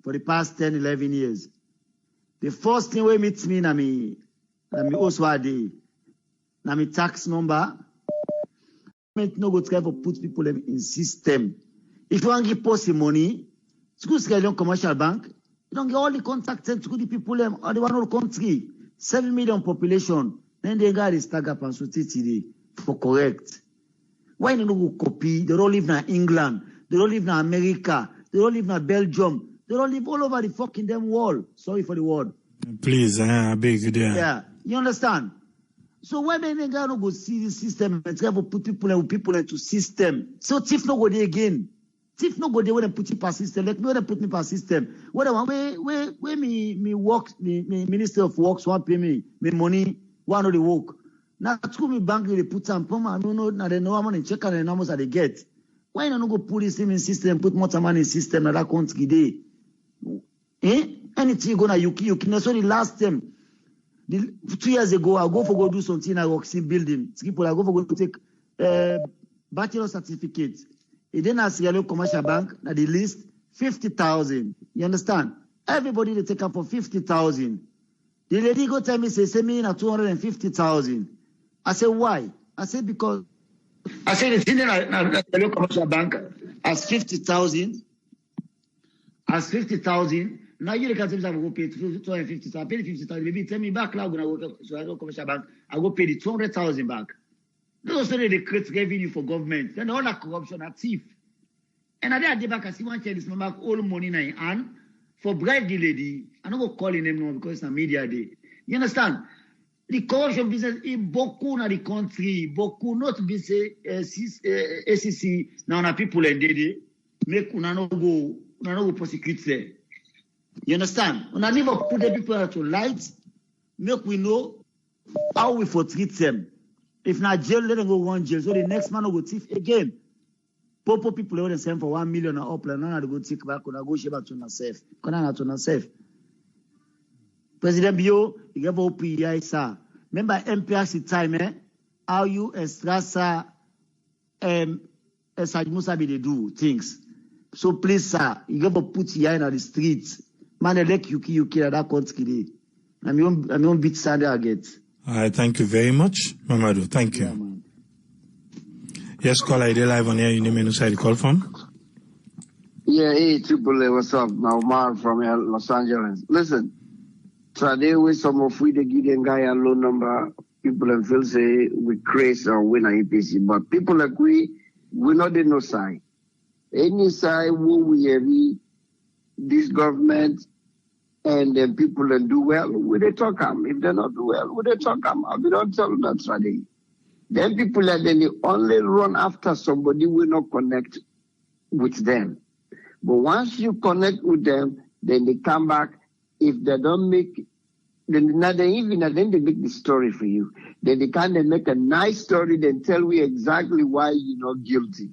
for the past 10, 11 years. The first thing where meets me na me Oswadi, na me tax number. No go try to put people in system. If you want to give post money, school scale commercial bank, you don't get all the contacts to the people or the one whole country. 7 million population. Then they got this tag up and so today for correct. Why don't go copy? They don't live in England. They don't live in America. They don't live in Belgium. They don't live all over the fucking damn world. Sorry for the word. Please, I beg you there. Yeah, you understand? So why they gonna go see the system and try to put people into system? So thief no go there again. Thief no go there when they put it per system. Like me when they put me per system. Where me work, me Minister of Works want pay me money, one of the work. Now school me bank they put some I don't know, now they know how money check and the numbers that they get. Why not go put this in system, put more money in system and that country there? Anything gonna you can so the last time. 2 years ago, I go for go do something in a Roxy building. People, I go for go take bachelor certificate. It then has Leone commercial bank at the list 50,000. You understand? Everybody they take up for 50,000. The lady go tell me say me in 250,000. I say why? I say because I say the thing in Leone commercial bank as 50,000. As 50,000. Now you can say I go pay 250,000. I pay 50,000. Maybe tell me back now. I'm gonna go so I don't commercial bank. I go pay the 200,000 back. Those are the create revenue for government. Then all that corruption are thief. And I did back. I see one child this man back all money in hand for bribe the lady. I don't go calling them now because it's a media day. You understand? The corruption business is beaucoup na the country. Beaucoup not be say ACC now na people and they make una no go prosecute there. You understand? When I never put the people to light, make we know how we for treat them. If not jail, let them go one jail. So the next man will go thief again. Popo people will send for 1 million or up, and now they go take back, and go share back to yourself. President Bio, he gave up PISA. Remember MPRC time, how you extra Musa be they do things. So please, sir, you gave up put here in the streets. Man, they like you that country. I'm on beat Sunday again. I thank you very much, Mamadou. Thank you. Yeah, yes, call ID live on air. You name and who call from? Yeah, hey, Triple A, what's up? Now, Omar from Los Angeles. Listen, today with some of we the Gideon guy and low number people and feel say we crazy or win an APC, but people like we not in no side. Any side who we have this government and then people that do well, we they talk them. If they not do well, we they talk them. We don't tell them that's right. Then people that then they only run after somebody will not connect with them. But once you connect with them, then they come back. If they don't make, then they make the story for you. Then they kind of make a nice story, then tell you exactly why you're not guilty,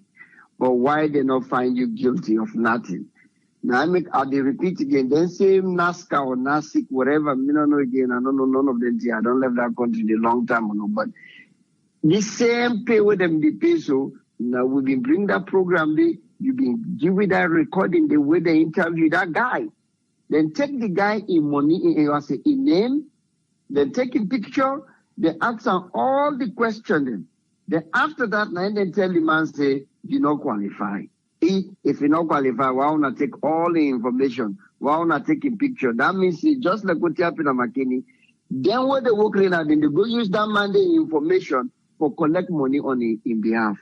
but why they not find you guilty of nothing. Now I'll repeat again. Then say NASCA or NASIC, whatever. I don't know again. I don't know none of them. I don't left that country a long time ago. But the same pay with them the pay. So now we've been bring that program. You've been giving that recording the way they interview that guy. Then take the guy in money in name. Then take a picture. They answer all the questions. Then after that, now they tell the man say you not qualify. If you not qualify, why not take all the information? Why not take a picture? That means just like what happened at Makeni. Then when they work in then they go use that man the information for collect money on in behalf.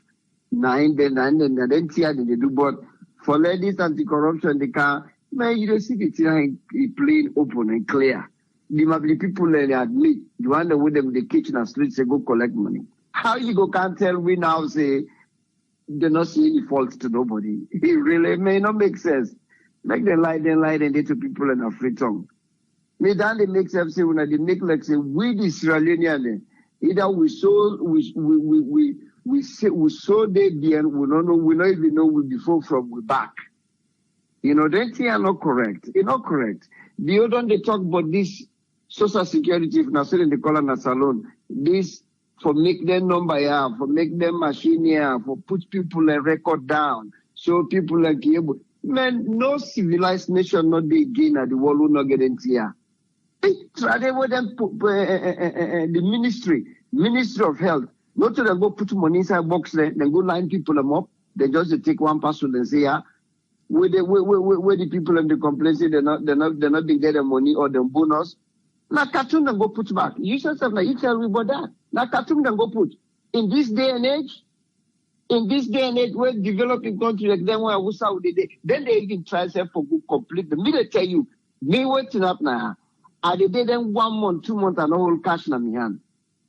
Then they do. But for ladies anti-corruption, they can man you don't see the thing plain open and clear. There might be people that they admit you wonder with them in the kitchen and street say go collect money. How you go can't tell we now say they not see any faults to nobody. It really may not make sense. Make them lie, and they to people in a free tongue. Me then they make sense say when they make like say we the Sierra Leonean either we sow they be and we don't know we not even know we before from we back. You know, that thing are not correct. It's not correct. The other they talk about this social security, if not in the color na salon, this for make them number here, for make them machine here, for put people a record down, so people like able. Man, no civilized nation not be again at the world will not get into here. Try with them the Ministry of Health. Not to go put money inside box there, then go line people them up. They just take one person and say, yeah, where the people and the complaint say they're not been getting money or the bonus. Now cartoon then go put back. You said something like you tell me about that. Now cartoon then go put. In this day and age, where developing countries like them where then they even try to for good complete. The minute tell you, me waiting up now. I did them 1 month, 2 months, and all cash in my hand.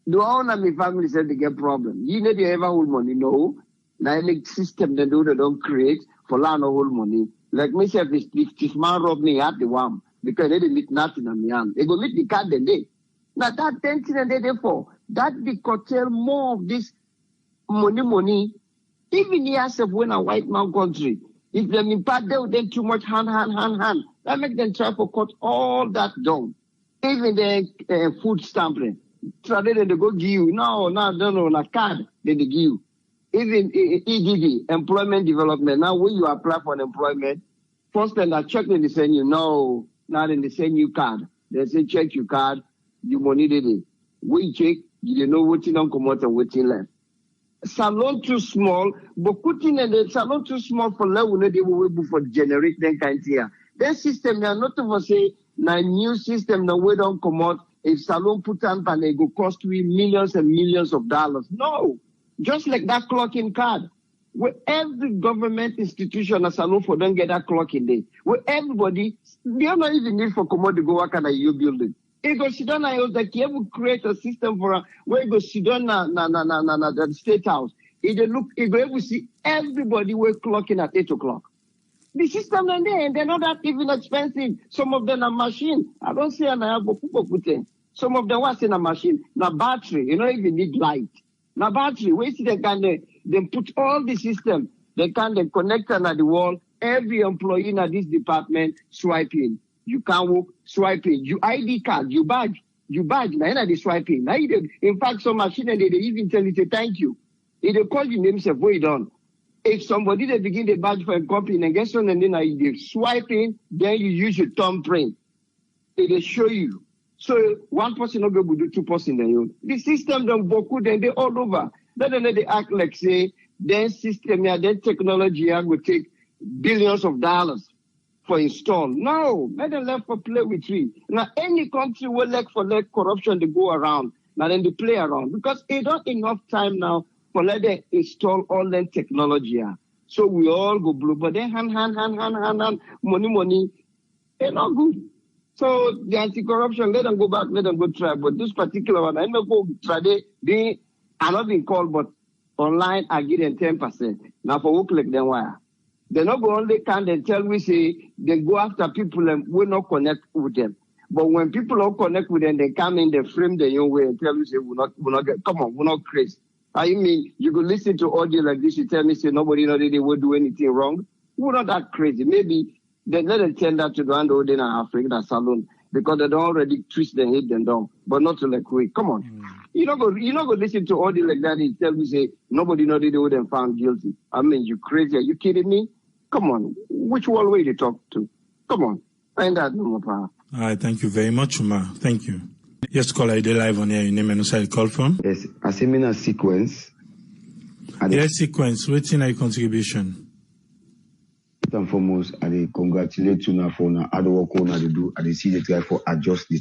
The owner of my family said they get problem. You know they ever hold money? No. Now any system they don't create for land or hold money. Like myself, if man rob me at the one because they didn't meet nothing in my hand. They go meet the card then they. Now that 10 thing and they therefore that they curtail more of this money. Even yourself when a white man country, if them impart them too much hand. That make them try to cut all that down. Even the food stamping. Try they go give you. No, card they give you. Even EDD, employment development. Now when you apply for employment, first then I check and they send you, no, not in the send you card. They say check your card, you money did it. We check, you know what you don't come out and what you left. Salon too small, but putting in the salon too small for level they will able for generate that kind of here. That system they are not over say na new system that we don't come out. If salon put on and it go cost we millions and millions of dollars. No. Just like that clocking card. Where every government institution a salon for don't get that clock in there. Where everybody they don't even need for commodity go work at your building. It goes sit down and like you ever create a system for where it goes sit down the state house. It go able to see everybody will clocking at 8 o'clock. The system and they're not that even expensive. Some of them are machine. I don't say I have some of them was in a machine. Now battery, you don't even need light. Now battery, where see they put all the system, they connect at the wall, every employee in this department swiping. You can't walk, swiping. You ID card, you badge, now they swiping. Now in fact some machine and they even tell you say thank you. If they call you name say way done. If somebody they begin the badge for a company and get some and then they swiping, then you use your thumbprint. They show you. So one person not going to do 2 person then you. The system don't boku then they all over. Then they act like say their system here, their technology here will take billions of dollars for install. No, let them left for play with you. Now any country will let corruption they go around. Now then they play around because it not enough time now for let them install all that technology here. So we all go blue, but then hand, money, they're not good. So the anti-corruption, let them go back, let them go try. But this particular one, I know go try. They are not being called, but online I give them 10%. Now for work like them wire. They not go only can they tell me say they go after people and we not connect with them. But when people don't connect with them, they come in, they frame the young way and tell me say we not get come on, we're not crazy. I mean you could listen to audio like this, you tell me say nobody know they will do anything wrong. We're not that crazy. Maybe they let them tell that to the hand holding in Africa salon because they don't already twist their head them down, but not to like wait. Come on. You not go listen to audio like that and tell me say nobody know they would have found guilty. I mean you crazy, are you kidding me? Come on. Which one way to talk to? Come on. Find that no more power. All right, thank you very much, Umar. Thank you. Yes, caller, you live on here. Your name and where you call from? Yes, a seminar sequence. Yes, sequence. What's in your contribution? First and foremost, I congratulate you now for the hard work they do. I see they try for adjust this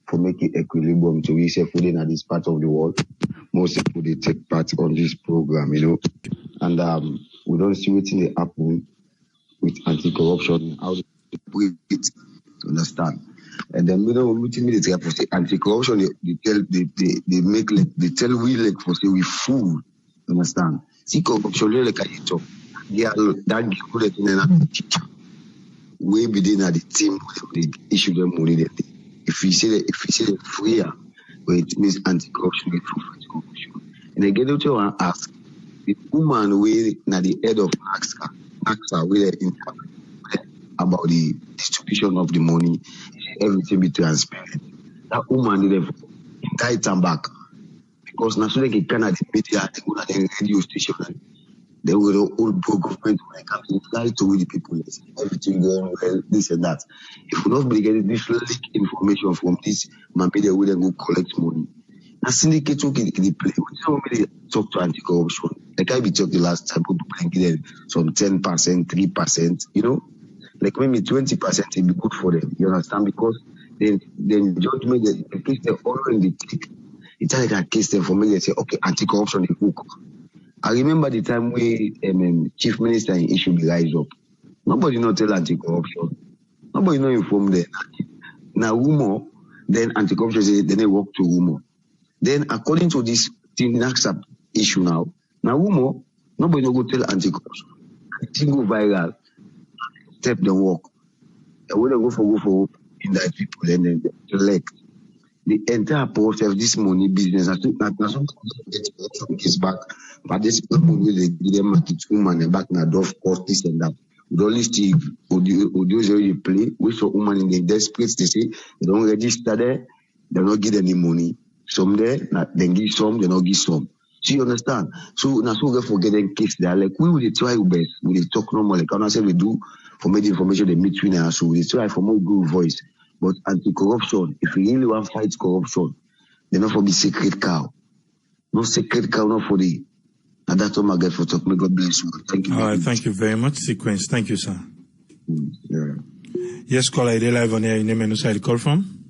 for make it equilibrium to we say for at this part of the world. Most people they take part on this program, you know. And we don't see what's in the happen with anti-corruption, how they break it, understand? And then we don't ultimately for say anti-corruption, they tell we like for say we fool, understand? See corruption like I talk. Yeah, that good in another teacher. We begin at the team they issue them money. If we say the freer, well, it means anti-corruption, anti-corruption. And again, what you want to ask the woman we na the head of NaCSA we about the distribution of the money. everything be transparent. That woman did tight and back. Because national Canada media, they go to the radio station, they will all pro government when it comes to lie to the people. Everything going well, this and that. If we not be getting this leak information from this, media will then go collect money. A syndicate took the play. We talk to anti-corruption. Like I be talked the last time, people getting some 10%, 3%, you know, like maybe 20% will be good for them. You understand? Because then judgment, the case they're following the tick. It's like a case them for me. They say, okay, anti-corruption is hook. I remember the time we chief minister in issue be rise up. Nobody not tell anti-corruption. Nobody not inform them. Now rumor, then anti-corruption say then they walk to rumor. Then according to this NaCSA issue now rumor, nobody no go tell anti-corruption. It go viral. Step the work. And when they go for in that people and then elect. The entire process of this money business, I think that some gets back, but this money they give them market woman and back na dove cost this and that. We only see audio you play, we saw woman in the desperate, they say they don't register there, they don't give any money. Some there, they give some, they don't give some. So you understand? So now so we forget them case there. Like we will try our best, we will talk normal, like I say we do for media information they meet between us, so we try for more good voice. But anti-corruption, if we really want to fight corruption, they're not for the sacred cow. No sacred cow, not for the. And that's all I get for talk. May God bless you. Thank you. All right, thank you very much, Sequence. Thank you, sir. Yeah. Yes, caller, are live on air. Your name and who the call from?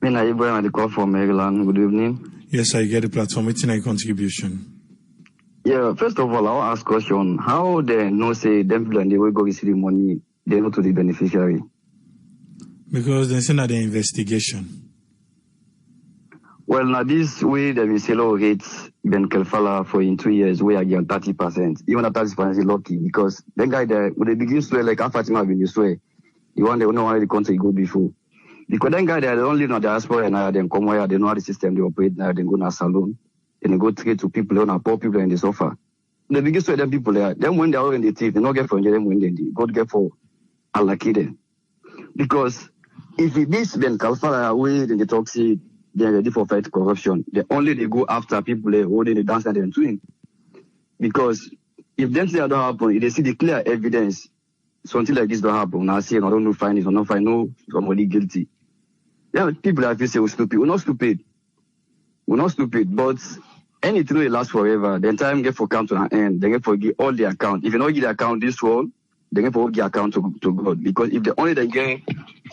Me na Ibrahim, the call from Maryland. Good evening. Yes, I get the platform. It's a contribution. Yeah, first of all, I'll ask question. How they know say them people and they will go receive the money, they know to the beneficiary? Because they send out the investigation. Well, now this way they will say low rates Ben Kelfala for in 2 years, we are getting 30%. Even at 30% is lucky because that guy there, when they begin swear like after Fatima when you swear, you want to know how the country go before. Because that guy there, they don't live in the diaspora and now they come where they know how the system they operate now, they go to a salon, and they go trade to people, and poor people and they suffer. They begin swear them people there, then when they are in the thief, they don't get for them when they God get for unlucky them. Because if it is Ben Kalfala away, then they talk, see, they're ready for fight corruption. They go after people holding the dance and they're doing. Because if them things don't happen, if they see the clear evidence, something like this don't happen. Now say, I don't know, find it, or not find no somebody guilty. Yeah, people that feel say we're stupid. We're not stupid. We're not stupid, but anything will last forever. The time get for count to an end. They get for give all the account. If you don't give the account this world, they get for give account to God. Because if they get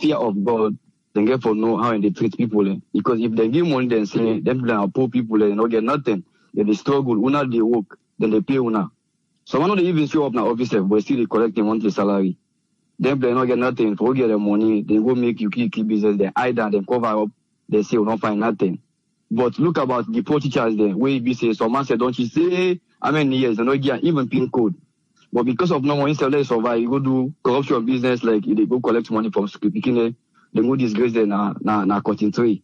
fear of God, they get for know how they treat people. Because if they give money, then say them people are poor people, they don't get nothing. Then they struggle. Una they work, then they pay una. So one of they even show up now office, but still they collect their monthly salary. Them they not get nothing. For get the money, they go make you keep business. They hide and they cover up. They say we don't find nothing. But look about the poor teachers there. Where be say someone said, don't you say how many years they not get even PIN code. But because of no money, instead they survive, you go do corruption business like they go collect money from school. They go disgrace them na cutting tree.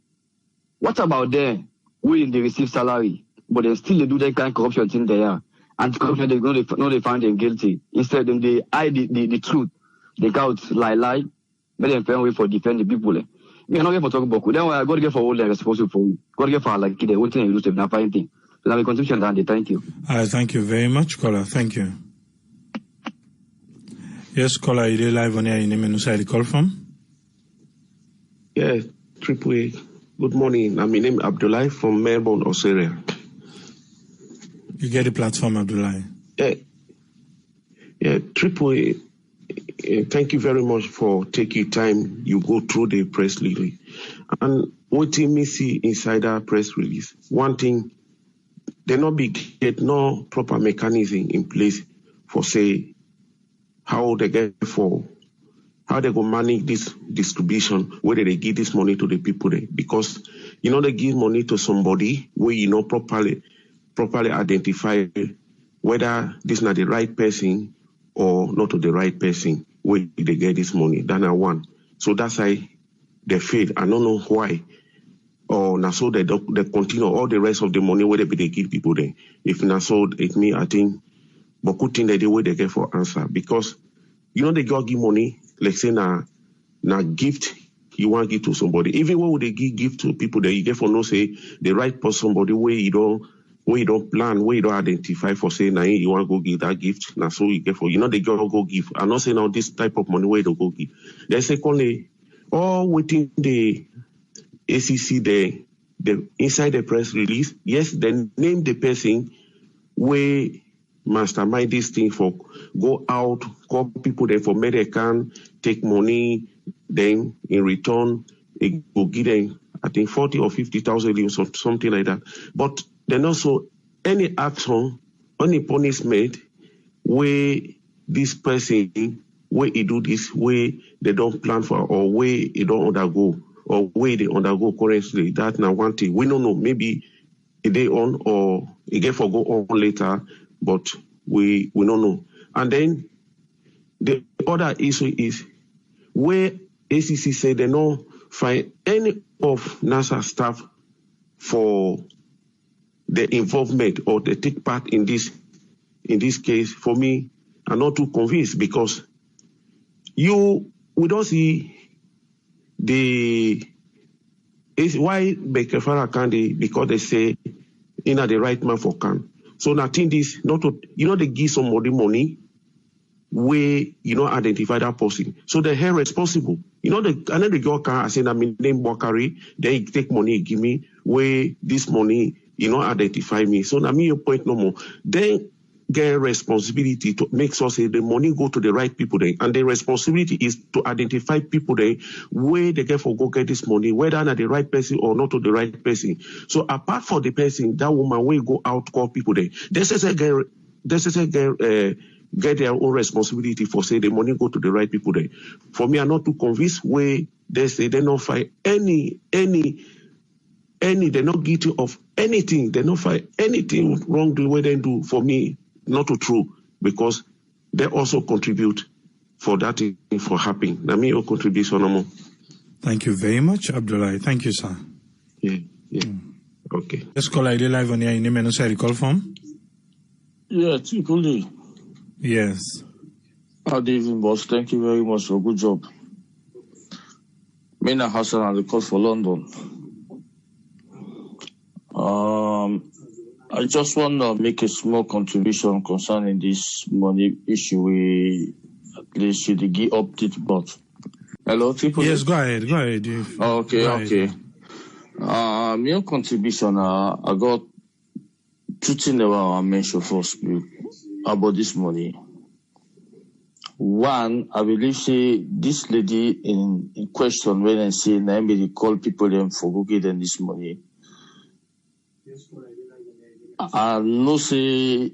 What about them? When they receive salary, but they still they do that kind of corruption thing there. And corruption they find them guilty. Instead they hide the truth. They can't lie, but they find a way for defend the people. Me I'm not here for talk about then I got to get for all they're responsible for you. Got to get for like the whole thing you do to not find thing. So now we contribution and thank you. Thank you very much, caller. Thank you. Yes, caller, you live on air. Your name and who the call from? Yeah, Triple A. Good morning. I'm named Abdullah from Melbourne, Australia. You get the platform, Abdullah. Yeah, Triple A. Thank you very much for taking time. You go through the press release. And what me see inside that press release, one thing, there not be get no proper mechanism in place for say how they get for how they go manage this distribution, whether they give this money to the people there. Because they give money to somebody where properly identify whether this is not the right person or not to the right person where they get this money. That's one. So that's why they fail. I don't know why. Or now so they continue all the rest of the money where they give people there. If not so, it means I think but good thing that the way they get for answer. Because they go give money, like say na gift you want to give to somebody. Even when they give to people that you get for no say the right person, somebody where you don't plan, where you don't identify for saying now you want to go give that gift. Now so you get for the girl go give. I'm not saying now this type of money where you go give. Then secondly, all within the ACC the inside the press release, yes, then name the person where mastermind this thing for go out, call people there for medical, take money, then in return, it will give them, I think, 40 or 50,000 or something like that. But then also any action, any punishment where this person, where he do this, where they don't plan for, or where he don't undergo, or where they undergo currently, that now one thing. We don't know, maybe a day on or a get for go on later, but we don't know. And then the other issue is where ACC said they don't find any of NaCSA staff for the involvement or they take part in this case. For me, I'm not too convinced because we don't see why Bekefara can because they say the right man for can. So nothing this not to they give somebody money where identify that person. So they're held responsible. The girl can say I mean name Bakari, then he take money, he give me where this money, identify me. So now me your point no more. Then get responsibility to make sure say the money go to the right people there. And the responsibility is to identify people there where they get for go get this money, whether not the right person or not to the right person. So apart from the person, that woman will go out call people there. This is get their own responsibility for say the money go to the right people there. For me, I'm not too convinced where they say they don't find any, they're not guilty of anything. They don't find anything wrong the way they do. For me, not too true, because they also contribute for that thing for happening. Now, me, your contribution no more. Thank you very much, Abdullah. Thank you, sir. Yeah. Okay. Let's call ID live on your name and also recall form. Yeah, Tikuli. Yes. Good evening, boss. Thank you very much for a good job. Mina Hassan and the call for London. I just want to make a small contribution concerning this money issue. We at least should give update, but hello, people. Yes, go ahead. Okay. My contribution. I got two things I mentioned first about this money. One, I believe this lady in question when I say they call people them for go get them this money. I know say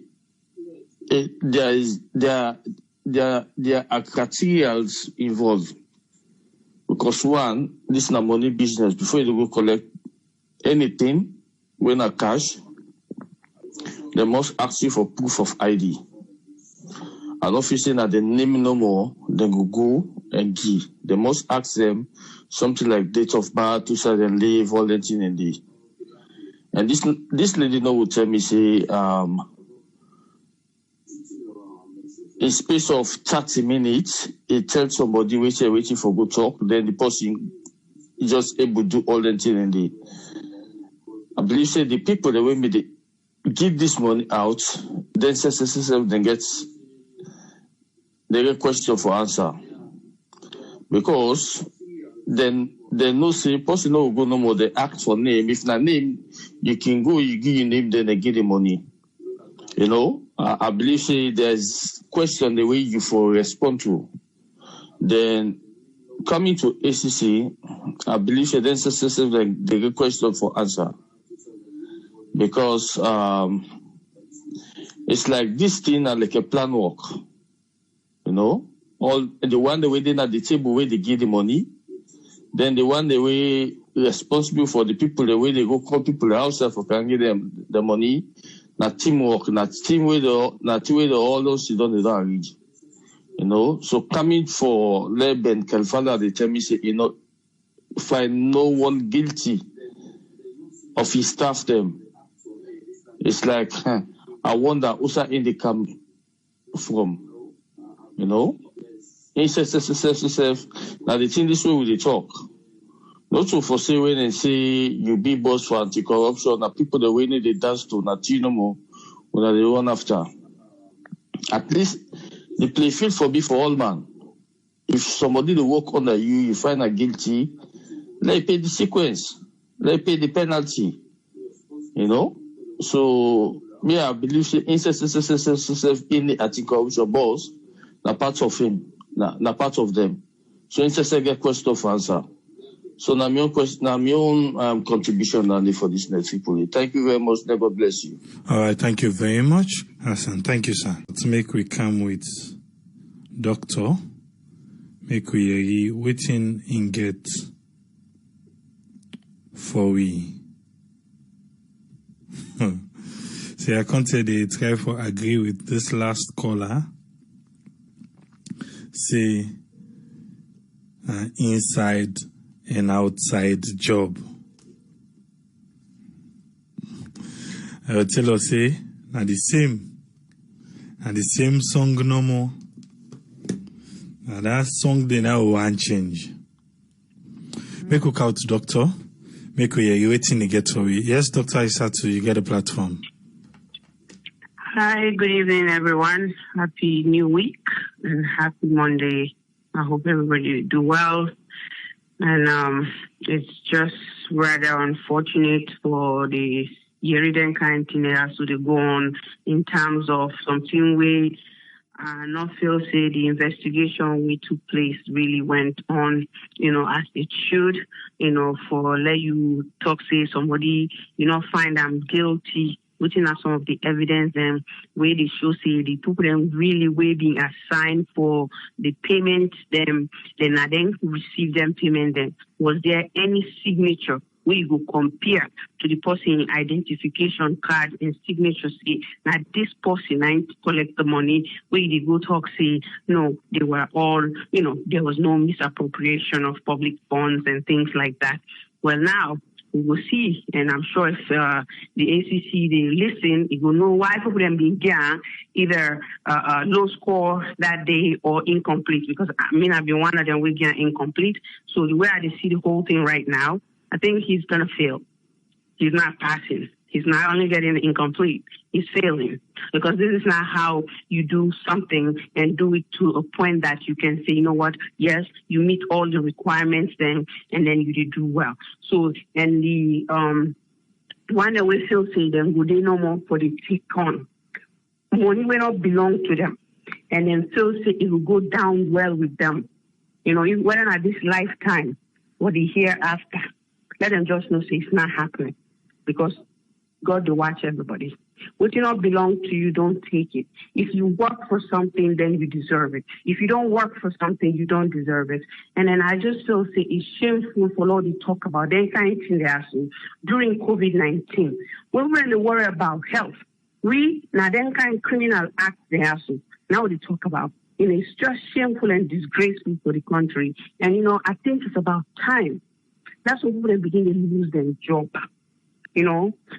there are criteria involved, because one, this is a money business. Before you go collect anything when a cash, they must ask you for proof of ID. And obviously that the name no more, then go and give. They must ask them something like date of birth, to say and live, all that thing and the. And this lady now will tell me, say, in space of 30 minutes, it tells somebody waiting for good talk, then the person is just able to do all that thing and the. I believe say the people that will me give this money out, then then they get question for answer. Because then they no say person no go no more, they ask for name. If na name, you can go, you give your name, then they give the money. I believe say there's question the way you for respond to. Then coming to ACC, I believe say then they get question for answer. Because it's like this thing are like a plan work. All the one the way they at the table where they give the money, then the one the way responsible for the people the way they go call people outside for can give them the money, not teamwork, not team way the all those you don't reach. So coming for Leben Kelfala, they tell me say find no one guilty of his staff them. It's like I wonder who's in the come from. He says, now the thing this way with the talk. Not so for say when they say you be boss for anti-corruption, the people the way they dance to Natinomo, when they run after. At least the play field for be for all man. If somebody they work under you, you find a guilty, let pay the sequence, let pay the penalty. You know? So me, I believe in the anti-corruption boss, na part of him, na part of them. So NaCSA get question of answer. So na my own question, na my own contribution only for this next people. Thank you very much. God bless you. All right, thank you very much, Hassan. Thank you, sir. Let's make we come with Doctor. Make we waiting in get for we. See, I can't say they try for agree with this last caller. Say inside and outside job. I will tell us say na the same song no more. Now that song they now want change. Make we out doctor. Make we you waiting to get for we. Yes, Dr. Isatu, you get a platform. Hi, good evening everyone. Happy New Week and happy Monday. I hope everybody do well. And it's just rather unfortunate for the Yeriden kind of so they go on in terms of something we not feel say the investigation we took place really went on, as it should, for let you talk say somebody, find them guilty. Looking at some of the evidence and where they show say the people them really way being assigned for the payment them, then I then receive them payment then. Was there any signature where you go compare to the person identification card and signature say now this person I collect the money where they go talk say no, they were all, there was no misappropriation of public funds and things like that. Well now we will see, and I'm sure if the ACC they listen, you will know why people them being either low score that day or incomplete. Because I've been one of them we get incomplete. So the way I see the whole thing right now, I think he's gonna fail. He's not passing. He's not only getting incomplete, he's failing. Because this is not how you do something and do it to a point that you can say, you know what, yes, you meet all the requirements then, and then you did do well. So, and the one that we still say them, would they no more for the take on? Money will not belong to them. And then still say it will go down well with them. Whether or not this lifetime or the hereafter, let them just know say it's not happening. Because God will watch everybody. What do not belong to you, don't take it. If you work for something, then you deserve it. If you don't work for something, you don't deserve it. And then I just feel say it's shameful for all the talk about that kind of thing they are saying during COVID-19. When we're in the worry about health, we now then kind of criminal acts they are saying. Now they talk about. It's just shameful and disgraceful for the country. And I think it's about time. That's when people begin to lose their job.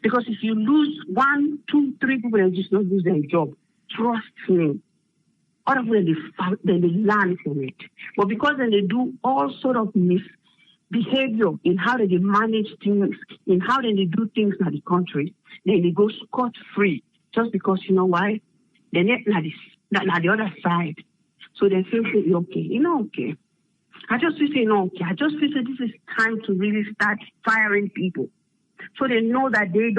Because if you lose 1, 2, 3 people and just not lose their job, trust me, other people they learn from it. But because then they do all sort of misbehavior in how they manage things, in how they do things in the country, then they go scot-free. Just because you know why? They're not the other side. So they feel okay. Okay. I just feel say okay. I just feel say this is time to really start firing people. So they know that they're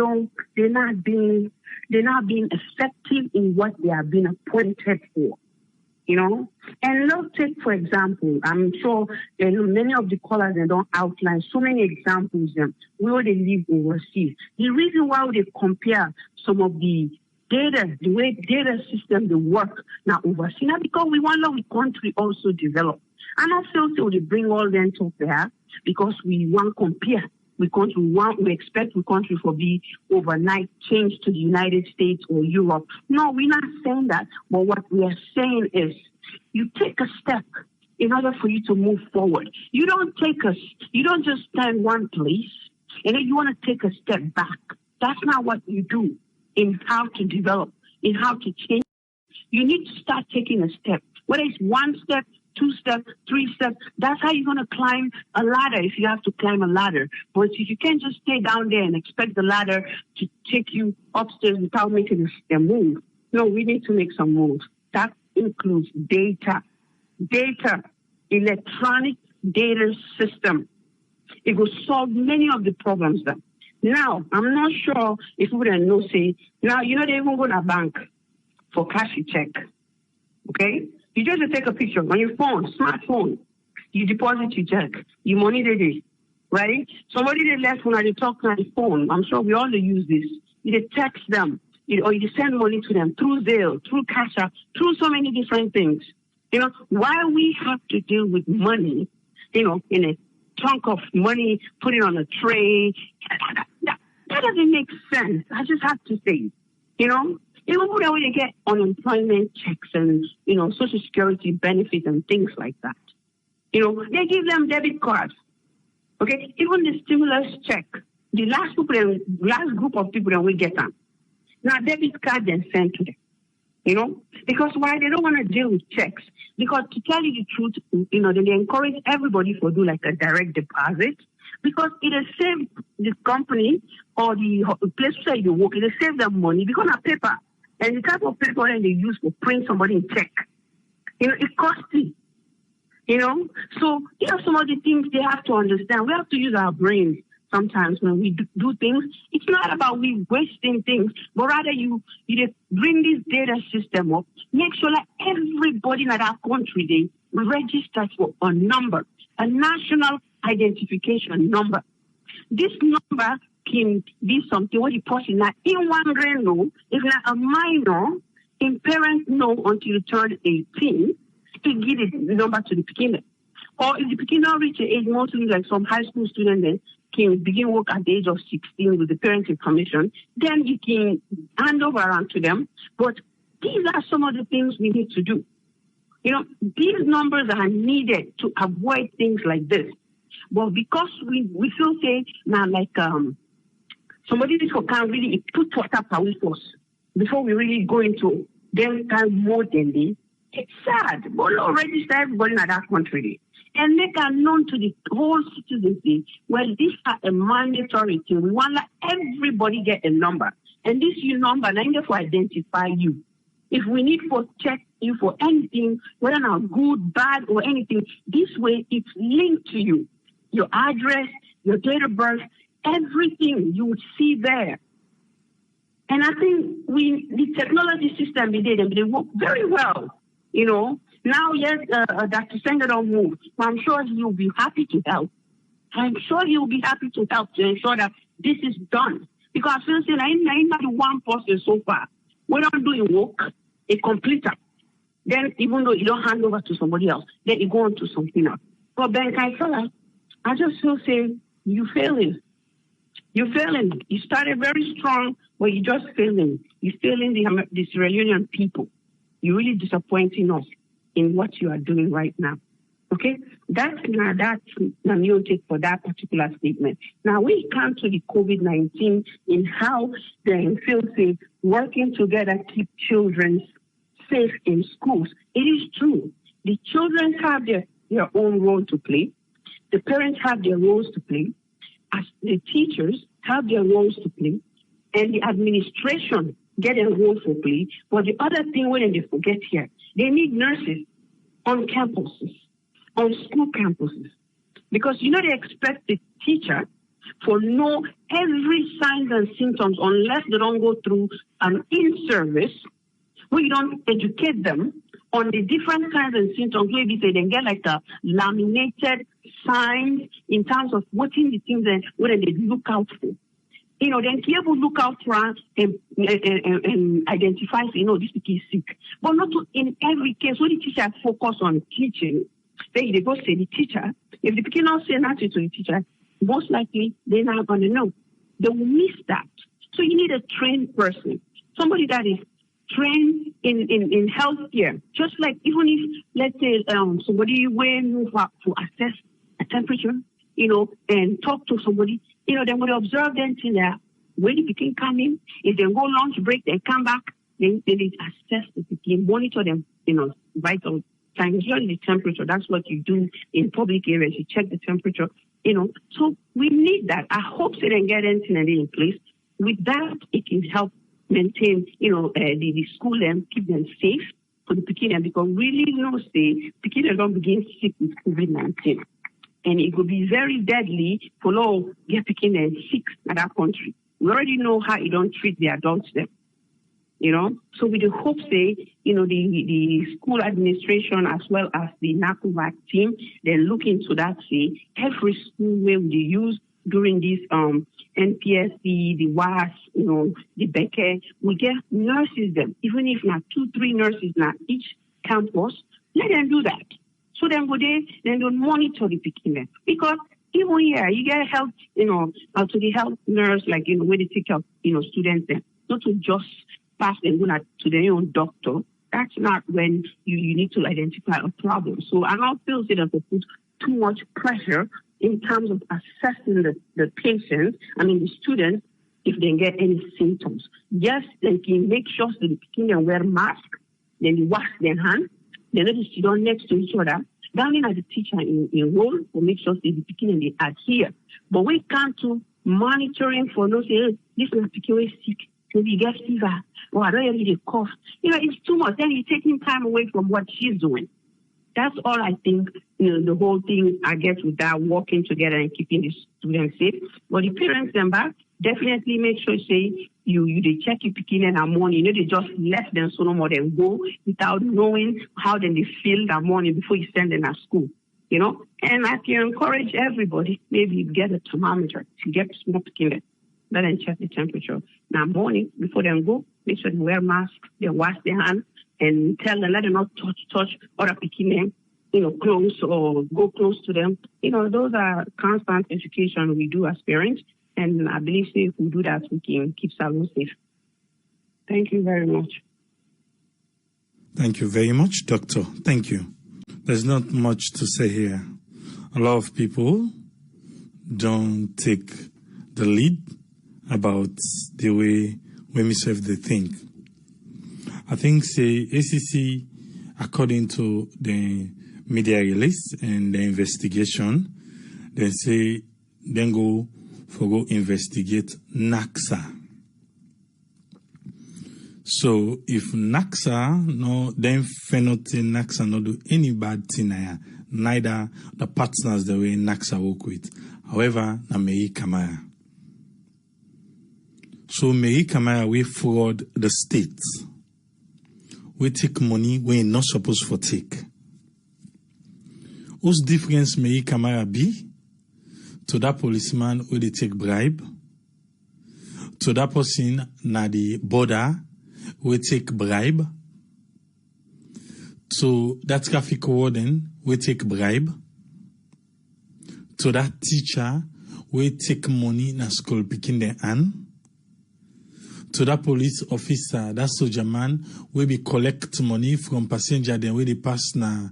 not being effective in what they are being appointed for, And let's take, for example, I'm sure many of the callers they don't outline so many examples where they live overseas. The reason why they compare some of the data, the way data system they work now overseas, not because we want our country also develop. And also so they bring all them to there because we want to compare. We expect the country for be overnight change to the United States or Europe. No, we're not saying that. But what we are saying is you take a step in order for you to move forward. You don't just stand one place and then you want to take a step back. That's not what you do in how to develop, in how to change. You need to start taking a step. Whether it's 1 step, 2 steps, 3 steps. That's how you're going to climb a ladder if you have to climb a ladder. But if you can't just stay down there and expect the ladder to take you upstairs without making a move. No, we need to make some moves. That includes data, electronic data system. It will solve many of the problems there. Now, I'm not sure if we would know, say, now, you know, they even go to a bank for cash check. Okay? You just take a picture on your phone, smartphone. You deposit your check. You money the right? Somebody they left when they talk on the phone. I'm sure we all use this. You text them, or you send money to them through Zelle, through Cash App, through so many different things. You know, why we have to deal with money, you know, in a chunk of money, put it on a tray. That doesn't make sense. I just have to say, you know, even when they get unemployment checks and, you know, Social Security benefits and things like that, you know, they give them debit cards. Okay, even the stimulus check, the last group of people that will get them. Now, debit card then sent to them. You know, because why? They don't want to deal with checks. Because to tell you the truth, you know, they encourage everybody to do like a direct deposit because it has saved the company or the place where you work, it has saved them money because of paper. And the type of paper that they use to print somebody in check, you know, it costs you. You know, so here are some of the things they have to understand. We have to use our brains sometimes when we do things. It's not about we wasting things, but rather you bring this data system up, make sure that everybody in that country, they register for a number, a national identification number. This number can be something what the person not in one grain know, if not a minor, in parent know until you turn 18. To give the number to the beginner. Or if the beginner reach the age, mostly like some high school students then can begin work at the age of 16 with the parent information, then you can hand over around to them. But these are some of the things we need to do. You know, these numbers are needed to avoid things like this. But because we feel say now like somebody can't really put water power force before we really go into them kind more than this. It's sad, but Lord register everybody in that country and make it known to the whole citizenry. Well, these are a mandatory thing. We want that everybody get a number, and this your number, now to identify you. If we need for check you for anything, whether now good, bad, or anything, this way it's linked to you, your address, your date of birth, everything you would see there. And I think the technology system they work very well. You know, now, yes, Dr. Senga don't move. I'm sure he will be happy to help. I'm sure he will be happy to help to ensure that this is done. Because I feel saying I'm not one person so far. When I'm doing work, a completer. Then even though you don't hand over to somebody else, then you go on to something else. But Ben Kaifala, I just feel saying you failing. You're failing. You started very strong, but you're just failing. You're failing the Sierra Leonean people. You're really disappointing us in what you are doing right now. Okay? That's your take for that particular statement. Now, we come to the COVID-19 in how they feel safe, working together keep children safe in schools. It is true. The children have their own role to play. The parents have their roles to play. As the teachers have their roles to play. And the administration get a role to play. But the other thing when they forget here, they need nurses on campuses, on school campuses. Because, you know, they expect the teacher to know every signs and symptoms unless they don't go through an in-service where you don't educate them on the different signs and symptoms. Maybe they get like a laminated signs in terms of what in the things that what they look out for. You know, then people look out for and identify, you know, this kid is sick. But not in every case, when the teacher focus on teaching, then they go say the teacher, if the kid not say nothing to the teacher, most likely they're not going to know. They will miss that. So you need a trained person, somebody that is trained in healthcare. Just like even if, let's say, somebody will move up to assess a temperature, you know, and talk to somebody, you know, they will observe them till when the begin coming. If they go lunch break, they come back, then they assess the begin, monitor them, you know, vital time. Usually the temperature, that's what you do in public areas. You check the temperature, So we need that. I hope they don't get anything in place. With that, it can help maintain, the school and keep them safe for the Pekin, because really, say Pekin don't begin sick with COVID-19. And it could be very deadly for all get Pekin and sick in that country. We already know how you don't treat the adults there. So with the hope, say, the school administration as well as the NaCSA team, they look into that, say, every school where we use during this NPSC, the WAS, the Becker, we get nurses them, even if not 2-3 nurses now each campus, let them do that. So then go there, then don't monitor the Pekin. Because even here, you get help, to the health nurse, like, where they take care of, students then, not to just pass them to their own doctor. That's not when you need to identify a problem. So I don't feel that they put too much pressure in terms of assessing the patients, the students, if they get any symptoms. Yes, they can make sure that the Pekin wear masks, then they wash their hands, they let sit down next to each other. Down in as a teacher in role for make sure that the Pekin they adhere. But we can't do monitoring for no say this is Pekin sick, maybe you get fever, or I don't really cough. It's too much. Then you're taking time away from what she's doing. That's all I think, the whole thing, I guess, with that working together and keeping the students safe. But the parents and back, definitely make sure, say, they check your Pekin in the morning. They just left them so no more than go without knowing how then they feel that morning before you send them to school, And I can encourage everybody, maybe get a thermometer to get small Pekin. Let them check the temperature. Now morning, before they go, make sure they wear masks, they wash their hands, and tell them, let them not touch other Pekin, close or go close to them. Those are constant education we do as parents. And I believe if we do that, we can keep Salon safe. Thank you very much. Thank you very much, Doctor. Thank you. There's not much to say here. A lot of people don't take the lead about the way myself they think. I think, say, ACC, according to the media release and the investigation, they say, then go investigate NaCSA. So if NaCSA then NaCSA no do any bad thing, neither the partners the way NaCSA work with. However, na Mei Kamara. So Mei Kamara we fraud the state. We take money we not supposed for take. Whose difference Mei Kamara be to that policeman where they take bribe, to that person na the border we take bribe, to that traffic warden we take bribe, to that teacher we take money na school picking their hand, to that police officer, that soldier man we be collect money from passenger then we they pass na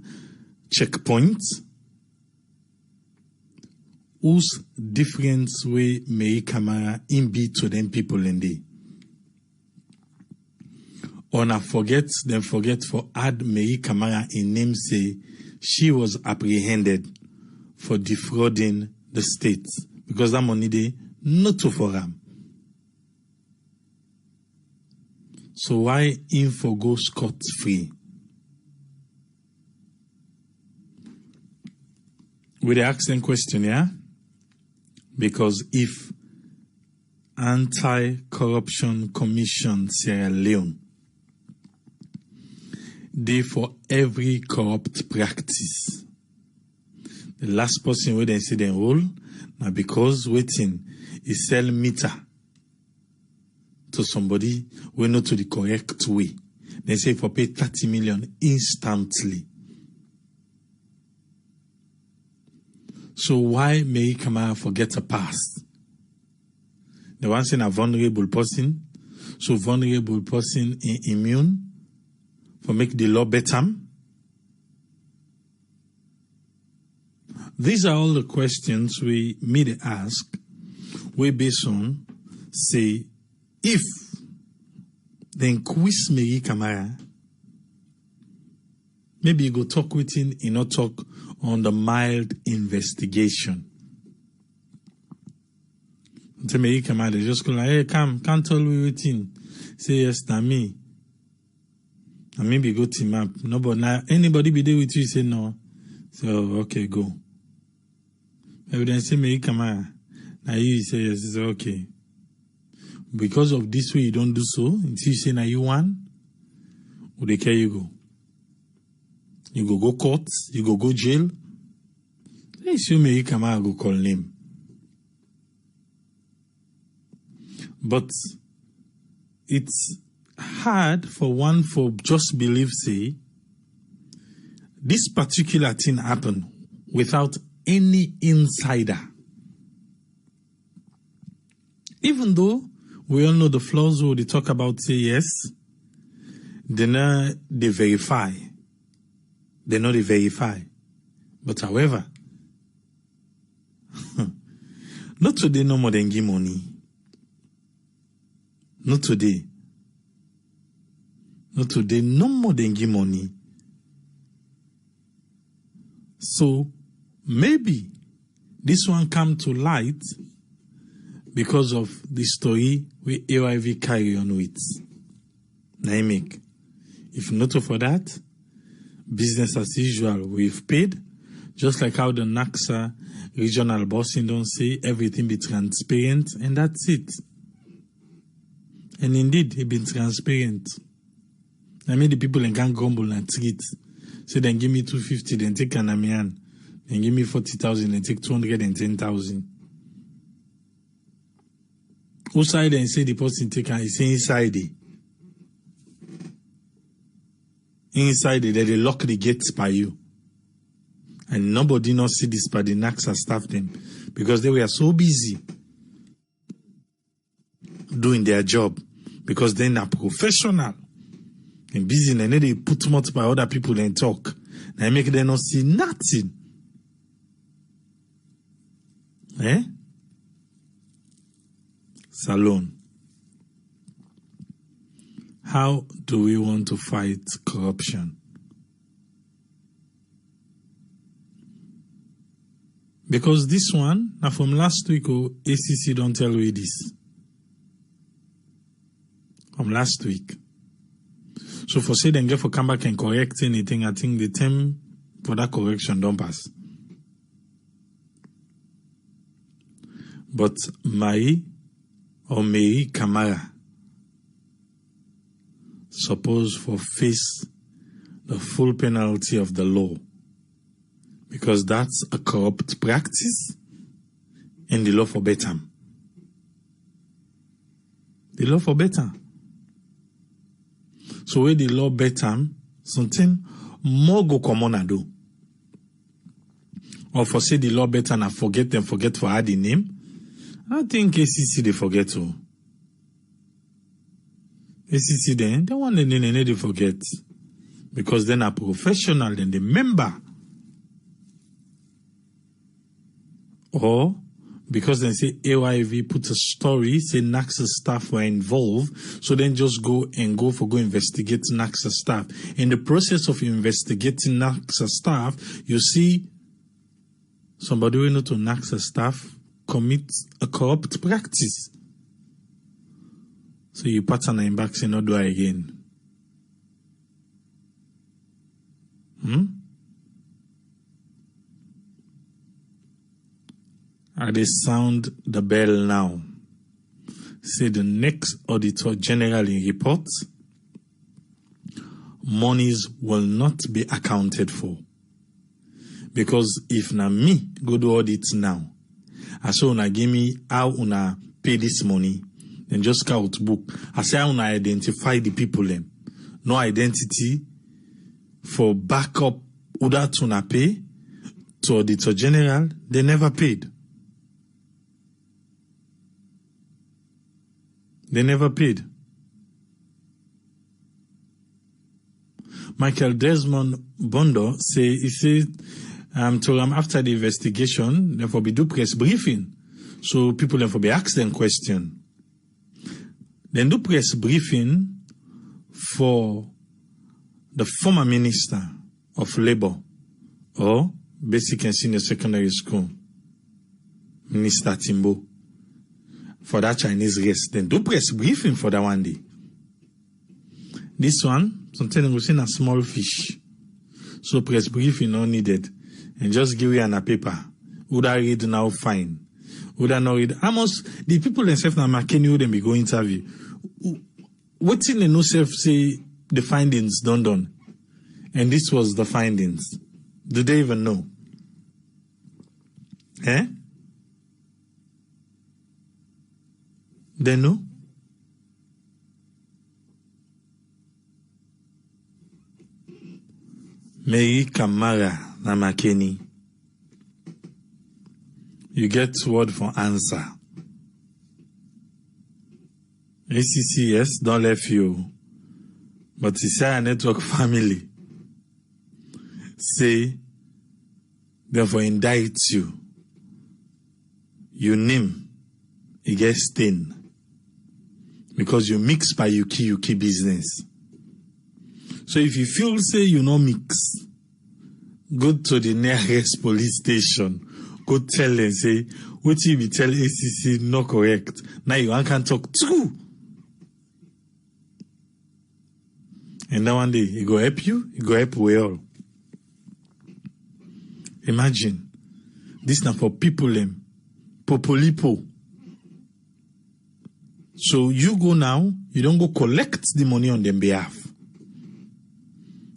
checkpoint. Whose difference way Mei Kamara in be to them people in the or na forget for add Mei Kamara in name say she was apprehended for defrauding the state because that money they not to for them. So why info go scot free? With the accent question, yeah? Because if Anti-Corruption Commission Sierra Leone, they for every corrupt practice, the last person where they say they enroll, now because waiting is sell meter to somebody we not to the correct way. They say for pay 30 million instantly. So why Mei Kamara forget a past? The one saying a vulnerable person, so vulnerable person immune for make the law better. These are all the questions we may ask. We based on say if then quiz Mei Kamara maybe you go talk with him, you not talk on the mild investigation. So me come out, they just go like, hey, come, can't tell me with him. Say yes, na me. And maybe go team up. No, but now anybody be there with you, say no. So okay, go. Maybe then say me come out. Now you say yes, it's okay. Because of this way you don't do so, until you say now you won, would they care you go? You go court, you go jail. They say me come out, go call name. But it's hard for one for just believe, say, this particular thing happened without any insider. Even though we all know the flaws where they talk about, say, yes, they verify. They know they verify. But however, not today no more than give money. Not today. Not today, no more than give money. So maybe this one come to light because of the story we AYV carry on with. Naimik. If not for that, business as usual, we've paid. Just like how the NaCSA regional bossing don't say everything be transparent, and that's it. And indeed, it been transparent. I mean, the people in can grumble and treat. Say, then give me 250, then take an amian. Then give me 40,000, then take 210,000. Outside and say the person take and say inside it. Inside it, they lock the gates by you. And nobody not see this by the NaCSA staff them. Because they were so busy doing their job. Because they're not professional. And busy and then they put much by other people and talk. And make them not see nothing. Eh? Salon. How do we want to fight corruption? Because this one, now from last week, ACC don't tell you this. From last week. So for say then get for come back and correct anything, I think the term for that correction don't pass. But Mai or Mary Kamara suppose for face the full penalty of the law. Because that's a corrupt practice and the law forbade them. The law forbade them. So where the law better, something more go common and do. Or for say the law better and forget for add the name. I think ACC they forget to. ACC then, they want they forget. Because then a professional, then the member. Or because they say AYV put a story, say NaCSA staff were involved, so then just go investigate NaCSA staff. In the process of investigating NaCSA staff, you see somebody who know to NaCSA staff commit a corrupt practice. So you pattern him back, say, not do it again. They sound the bell now. Say the next Auditor General in report, monies will not be accounted for. Because if na me go do audit now, I say una give me how una pay this money, then just count book. I say how una identify the people them. No identity for backup order to una pay to Auditor General, they never paid. They never paid. Michael Desmond Bondo he said after the investigation, therefore be do press briefing. So people therefore be asked them question. Then do press briefing for the former minister of Labor or Basic and Senior Secondary School, Minister Timbo, for that Chinese race, then do press briefing for that one day. This one, something we seen a small fish. So press briefing not needed. And just give you a paper. Would I read now? Fine. Would I not read? Almost the people themselves now Makeni would be go interview. What in the no self say the findings done. And this was the findings. Do they even know? Eh? They know? Mary Kamara na Makeni. You get word for answer. ACC, yes, don't left you. But it's a network family. Say, therefore indict you. You name, you get stain. Because you mix by Yuki business. So if you feel say you no mix, go to the nearest police station. Go tell them, say, what you be tell ACC not correct. Now you can talk true. And that one day, it go help you, it go help we all. Imagine, this now for people, popolipo. So you go now, you don't go collect the money on them behalf.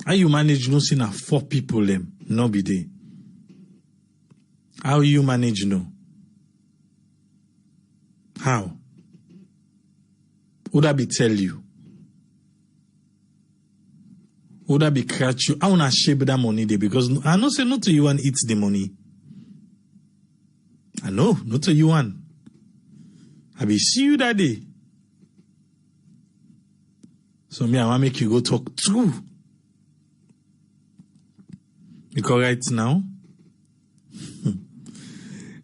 How you manage no see na 4 people no be there? How you manage no? How? Would I be tell you? Would I be catch you? I wanna shape that money there because I know say not to you and eat the money. I know, not to you one. I be see you that day. So me, I want to make you go talk true. Because right now,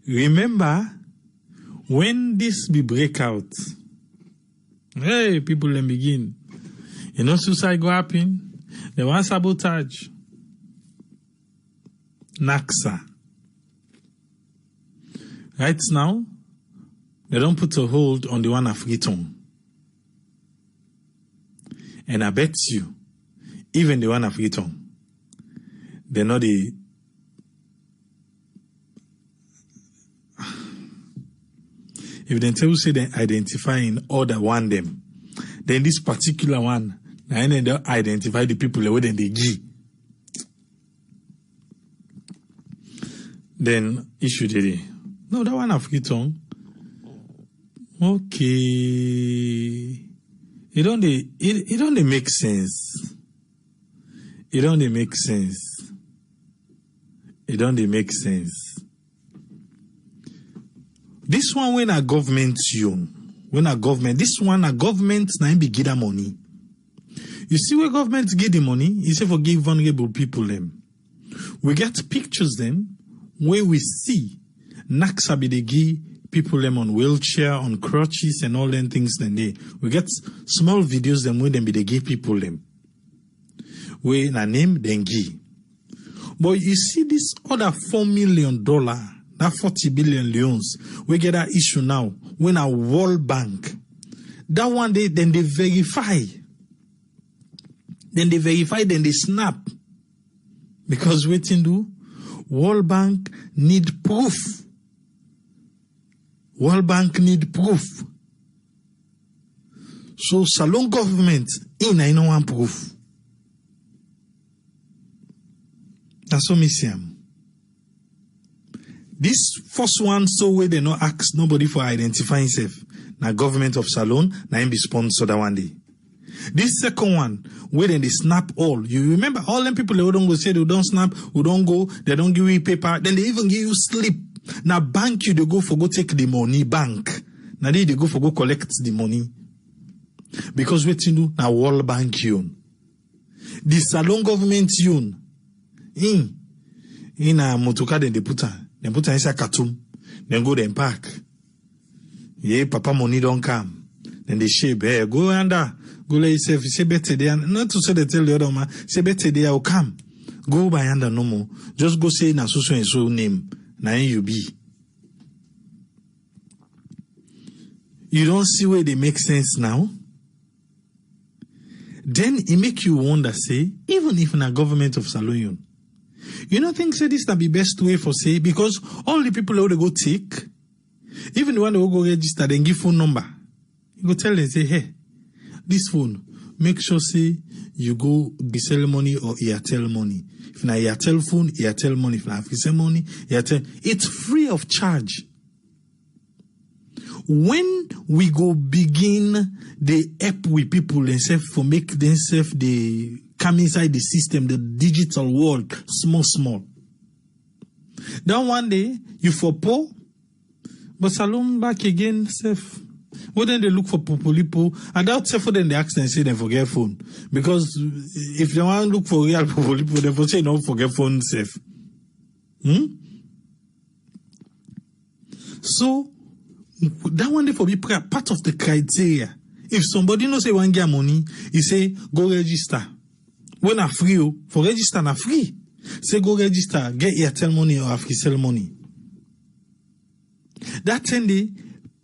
remember, when this be breakout, hey, people then begin. You know suicide go happen? They want sabotage. NaCSA. Right now, they don't put a hold on the one of Freetown. And I bet you, even the one of Freetown, they're not the... If they tell you say they identify in order one them, then this particular one, and then they identify the people where they give. Then issue the no, that one of Freetown. Okay. It don't make sense. It don't make sense. It don't make sense. This one when a government this one a government na be give that money. You see where government give the money, you say for give vulnerable people them. We get pictures then where we see NaCSA be they give people them on wheelchair, on crutches and all them things then they. We get small videos them where them be they give people them. Where na name then give. But you see this other $4 million, that 40 billion loans, we get that issue now when a World Bank. That one day then they verify. Then they snap. Because waiting do World Bank need proof. World Bank need proof. So Salon government I no want proof. That's what me see. This first one, so where they no ask nobody for identifying himself. Now government of Salon, now him be sponsored that one day. This second one, where then they snap all. You remember all them people who don't go say they don't snap, who don't go, they don't give you paper, then they even give you slip. Now bank you, they go for go take the money, bank. Now they go for go collect the money. Because what you do, now World Bank you. The Salon government you. In a motoka then they put inside cartoon. Then go then park. Yeah, papa money don't come. Then they shape, hey, go under. Go let yourself, say better there. Not to say they tell the other man, say better there will come. Go by under no more. Just go say na so and so name. Na you be. You don't see where they make sense now? Then it make you wonder, say, even if in a government of Saloon, you don't think say this na be best way for say, because all the people who they go take, even the one who go register, then give phone number. You go tell them, say, hey, this phone, make sure say you go Giselle money or Airtel money. If na Airtel phone, Airtel money. If na Giselle money, Airtel. It's free of charge. When we go begin the app with people themselves for make themselves the come inside the system, the digital world, small. Then one day you for poor, but Salon back again, self. Well, then they look for people. I doubt for them they ask and say they forget phone. Because if they want to look for real people, they for say no forget phone safe. So that one day for be part of the criteria. If somebody knows say one get money, he say go register. When I free, for register na free. Say go register, get Airtel money or Africell money. That 10 day,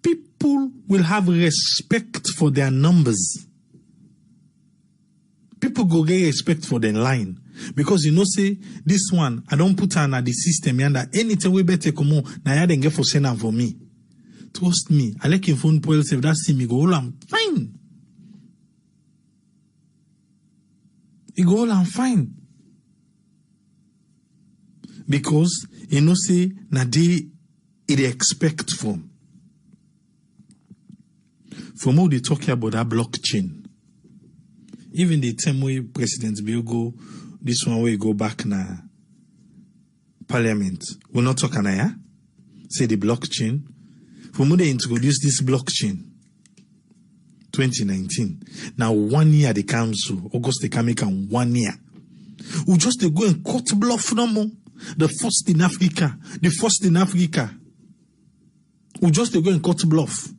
people will have respect for their numbers. People go get respect for their line. Because you know, say, this one, I don't put on at the system, and anything we better come on, now I didn't get for send for me. Trust me, I like your phone pool, say that see me go, all I'm fine. You go, all I'm fine. Because, you know, say, na they expect from who they talk about that blockchain. Even the time where President Bill go, this one way go back na Parliament. We're not talking now, say the blockchain. From who they introduce this blockchain, 2019. Now 1 year the council, August they can make 1 year. We just they go and cut bluff no more. The first in Africa. We just go and cut bluff.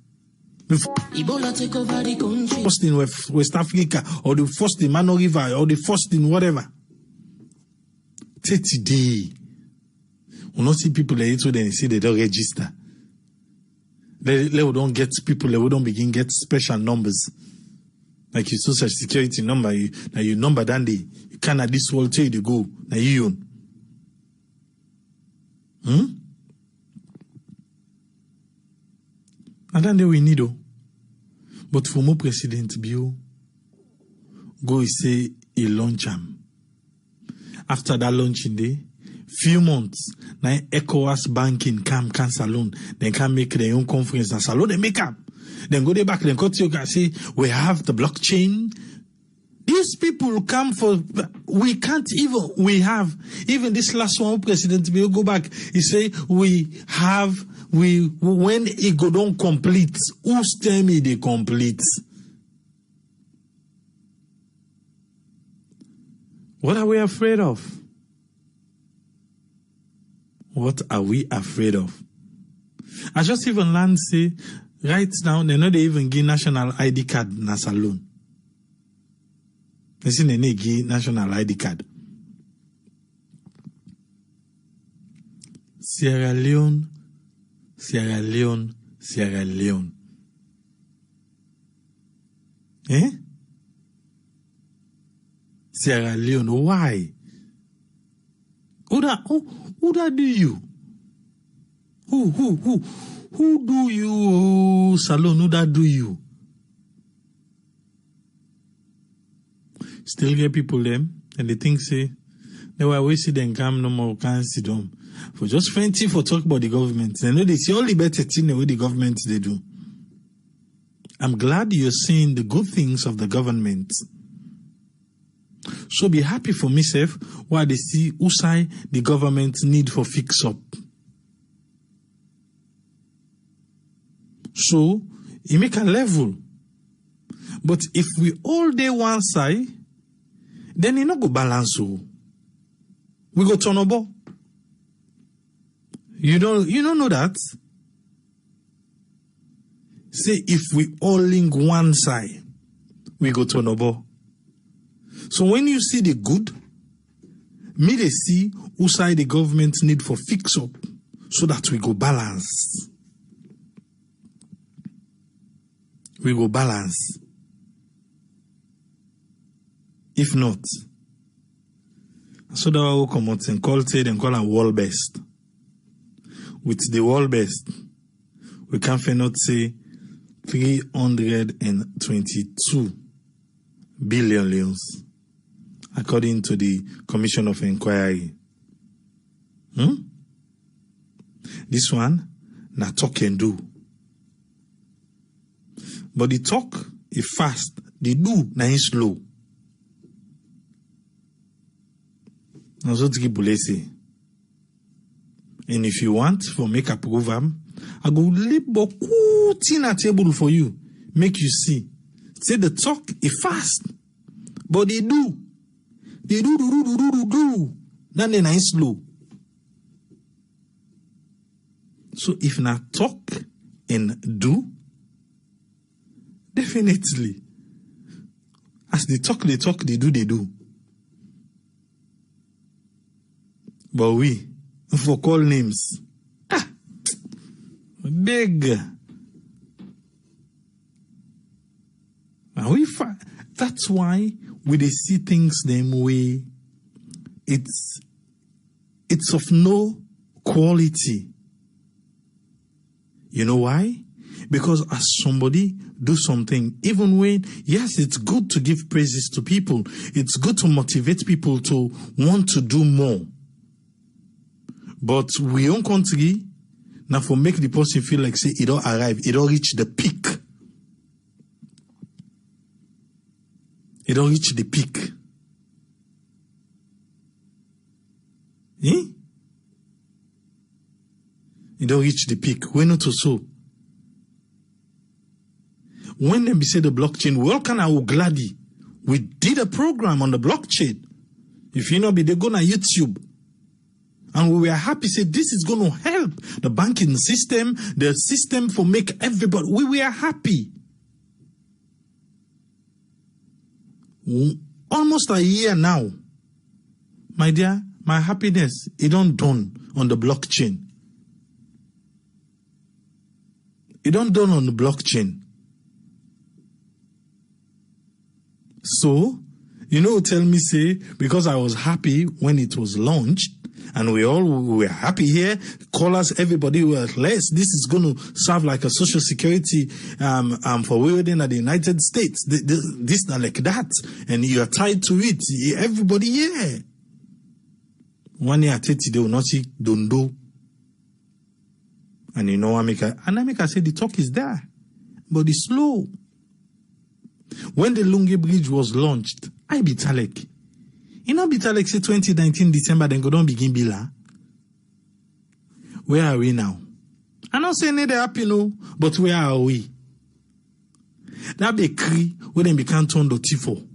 Ebola take over the country. First in West Africa, or the first in Mano River, or the first in whatever. 30 days. We not see people there so they say they don't register. They don't get people, they don't begin get special numbers. Like your social security number, you number then you can at this world tell you to go. Now you own. And then we need but for more President Bio, go say he launch him. After that launching day, few months, now ECOWAS banking can salon, then can make their own conference and salon they make up. Then go there back, then go to you say we have the blockchain. These people come for, we can't even, we have, even this last one, President will go back, he say, when it go down complete, who's tell me they complete? What are we afraid of? What are we afraid of? I just even learned, say, right now, they know they even give national ID card na salon. They see they give national ID card. Sierra Leone. Eh? Sierra Leone, why? Who that do you? Who do you, Salon? Who that do you? Still get people them, and they think say, they were always see them come no more, can't sit down. For just fancy for talk about the government. They know they see all the better thing the way the government they do. I'm glad you're seeing the good things of the government. So be happy for myself while they see Usai the government need for fix up. So it make a level. But if we all day one side, then it not go balance. We go turn over. You don't know that? Say if we all link one side, we go turn over. So when you see the good, me they see who side the government need for fix up so that we go balance. We go balance. If not, so that we will come out and call a world best. With the world best, we can not say 322 billion leons, according to the Commission of Inquiry. This one, na talk and do. But the talk is fast, the do na is slow. And if you want for make a program, I go lay beaucoup in a table for you, make you see. Say the talk is fast, but they do. They do. Then they nice slow. So if not talk and do, definitely. As they talk, they do. But we, for call names, big. And that's why we they see things them way. It's of no quality. You know why? Because as somebody do something, even when, yes, it's good to give praises to people. It's good to motivate people to want to do more. But we own country, now for make the person feel like, say, it all arrive, it all reach the peak. It all reach the peak. Eh? It don't reach the peak. We're not so. When they say the blockchain, welcome our Glady. We did a program on the blockchain. If you know, they go on YouTube. And we were happy, say this is going to help the banking system, the system for make everybody. We were happy. Almost a year now. My dear, my happiness, it don't dawn on the blockchain. It don't dawn on the blockchain. So, you know, tell me, say, because I was happy when it was launched, and we were happy here, call us, everybody were less. This is going to serve like a social security for women at the United States. This not like that. And you are tied to it. Everybody, yeah. 1 year, 30 they will not see, don't do. And you know, Amika said the talk is there, but it's slow. When the Lungi Bridge was launched, I be Talek. You know, be Talek say 2019 December, then go down begin Bila. Where are we now? I'm not saying they're happy, no, but where are we? That bakery, where they become turned to Tifo.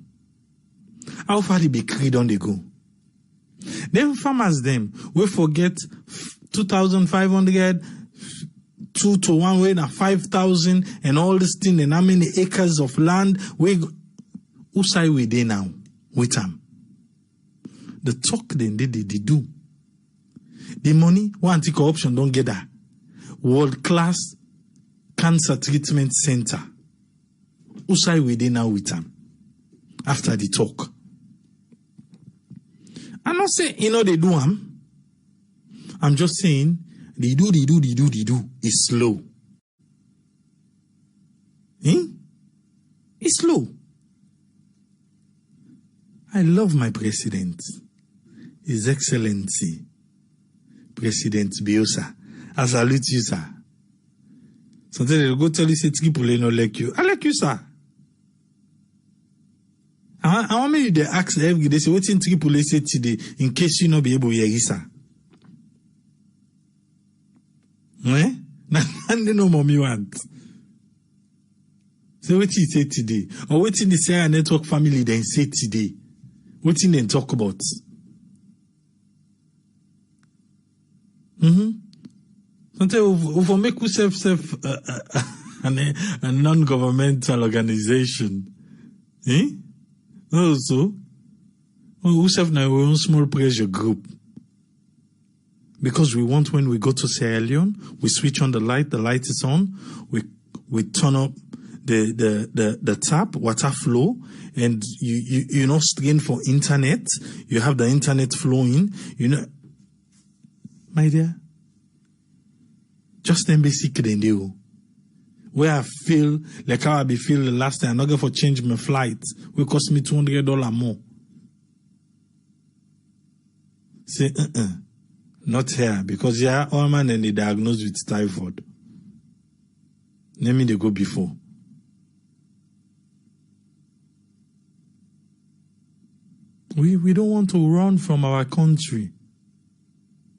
How far the bakery don't they go? Them farmers, them, we forget 2,500, 2 to 1 way, 5,000, and all this thing, and how many acres of land, who side we they now with them? The talk then they do. The money, one anti-corruption don't get that. World-class cancer treatment center. Who side we they now with them? After the talk. I'm not saying, you know, they do them. I'm just saying, they do. It's slow. It's slow. I love my president. His Excellency, President Biosa. I salute you, sir. Sometimes they'll go tell you, say, people don't like you. I like you, sir. I want me to ask every day, say, what's in Tripoli say today, in case you not be able to hear you, sir? Eh? And they know mommy want. So what you say today? Or what in the Sierra Network family then say today? What in they talk about? Sometimes we make yourself a non-governmental organization. Eh? Also, We have now our own small pressure group. Because we want when we go to Sierra Leone, we switch on the light is on, we turn up the tap, water flow, and you know, strain for internet, you have the internet flowing, you know. My dear, just them basic than do. Where I feel like how I be feel the last time, I'm not going for change my flight, will cost me $200 more. Say, not here, because all man and they diagnosed with typhoid. Let me they go before. We don't want to run from our country.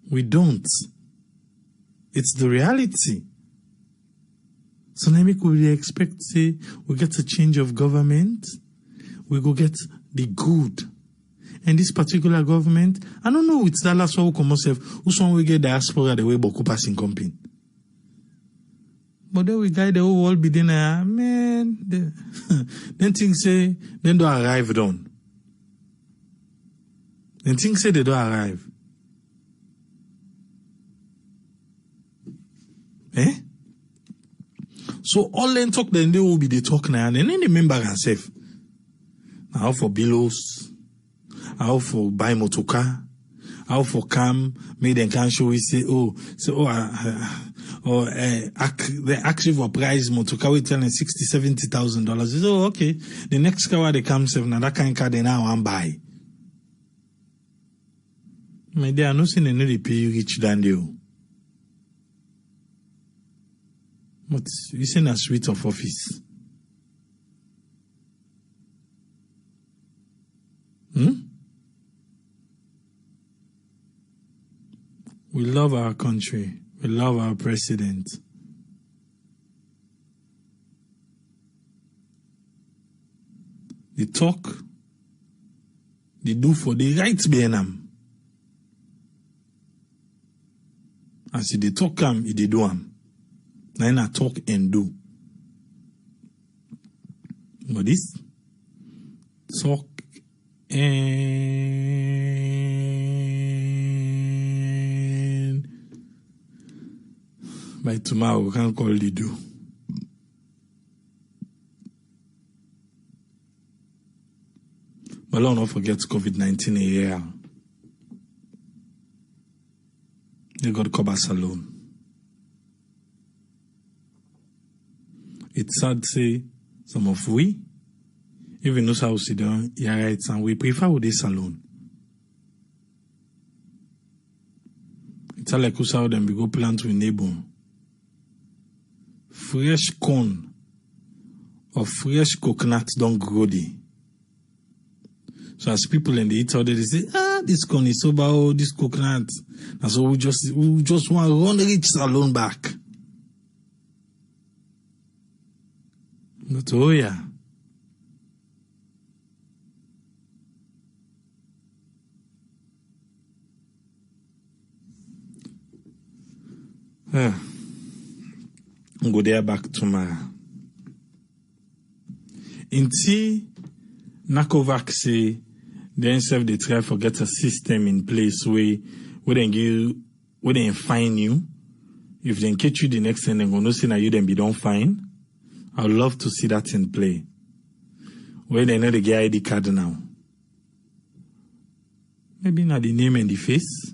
We don't. It's the reality. So now we expect, say, we get a change of government, we go get the good. And this particular government, I don't know, it's that last one who come myself, who's one we get diaspora the way Boku passing company. But then we guide the whole world be there, man, then things say, then don't arrive done. Then things say they don't arrive. Eh? So all them talk, then they will be the talk now, and then they remember themselves. How for billows, how for buy motorcar, how for cam, make them can show we say, the actually for price motorcar we tell them $60,000-$70,000. Oh, okay. The next car they come seven, now that kind of car they now want buy. My dear, I know seen they pay you rich than you. But you seen a suite of office. We love our country. We love our president. They talk, they do for the right behind them. As they talk them, they do them. Then I talk and do. But this talk and by tomorrow we can't call the do. But let's not forget COVID-19 a year. They got Cobas alone. It's sad to say some of we, even those how sit down, yeah, right, and we prefer with this alone. It's like us how them we go plant with neighbor. Fresh corn or fresh coconut don't grow there. So as people in the eat out there, they say, this corn is so bad, this coconut. And so we just want to run reach salon back. But oh yeah. Go there back tomorrow. In T, NaCSA say, then self they try to get a system in place where they fine you. If they catch you the next time, they're going to say that you then be don't fine. I would love to see that in play. Where they know they get ID card now. Maybe not the name and the face.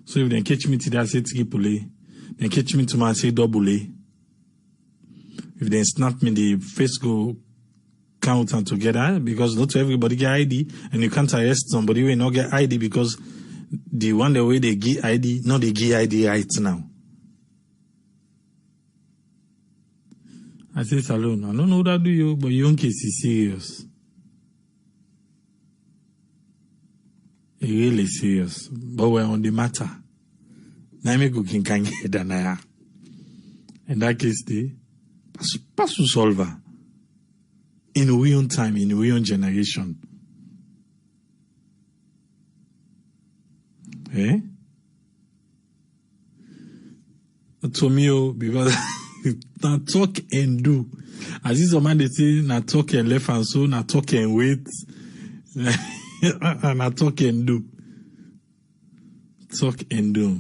So if they catch me to that, say triple A. They catch me to my say double A. If they snap me, the face go count and together, because not everybody get ID, and you can't arrest somebody who not get ID because the one the way they give ID, not they give ID right now. I say Salon, I don't know that do you, but your own case is serious. It's really serious. But we're on the matter. Now me go can get that. In that case, they pass to solver. In a way on time, in a way on generation. Eh? To me, because na talk and do. As this man they say, na talk and left and so, na talk and wait. And I talk and do. Talk and do.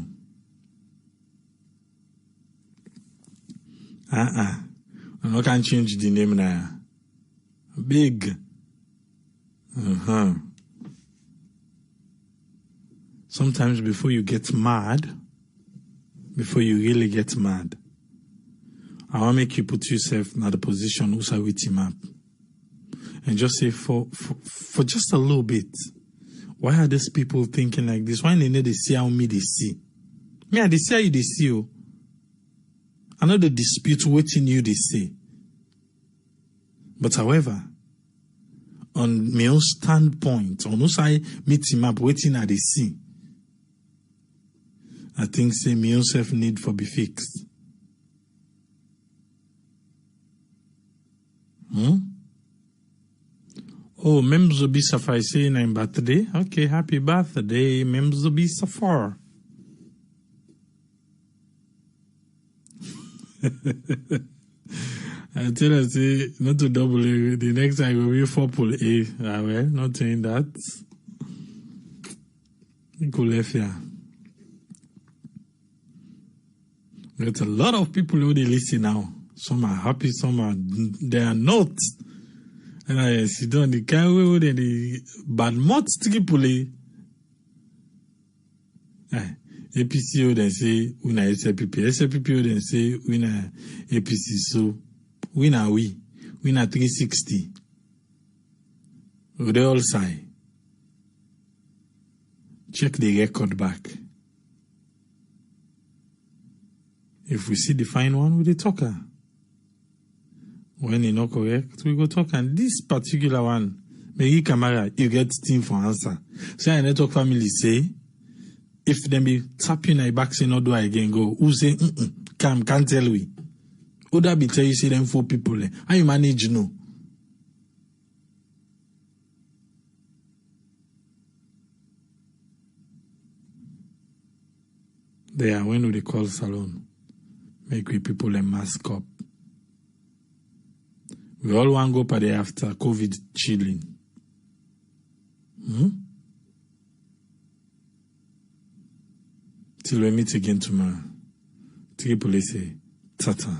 I can't change the name now. Big. Sometimes before you get mad, before you really get mad, I want to make you put yourself in the position who's with him up. And just say for just a little bit, why are these people thinking like this? Why they see how me they see? Me, I see how you they see you. I know the dispute waiting you they see. But however, on my own standpoint, on whose I meet him up waiting at the see, I think say my own self need for be fixed. Oh, Memzobi Safar saying I'm birthday. Okay, happy birthday, Memzobi Safar. I tell her, say, not to double A. The next time I will be 4 pull A. Ah, well, not saying that. There's a lot of people who they listen now. Some are happy, some are they are not. And I sit down the car with the bad mots triple A. APC then say we na SPP. SPP then say we na APC. So we na 360. They all say. Check the record back. If we see the fine one, we the talker. When it's not correct, we go talk. And this particular one, Mary Camara, you get team for answer. So a network family say, if them be tapping a back say not do I again go, who say can't tell we. Who that be tell you say them 4 people there? How you manage no? They are when we call salon. Make we people a mask up. We all want to go party after COVID chilling. Till we meet again tomorrow. Triple say, tata.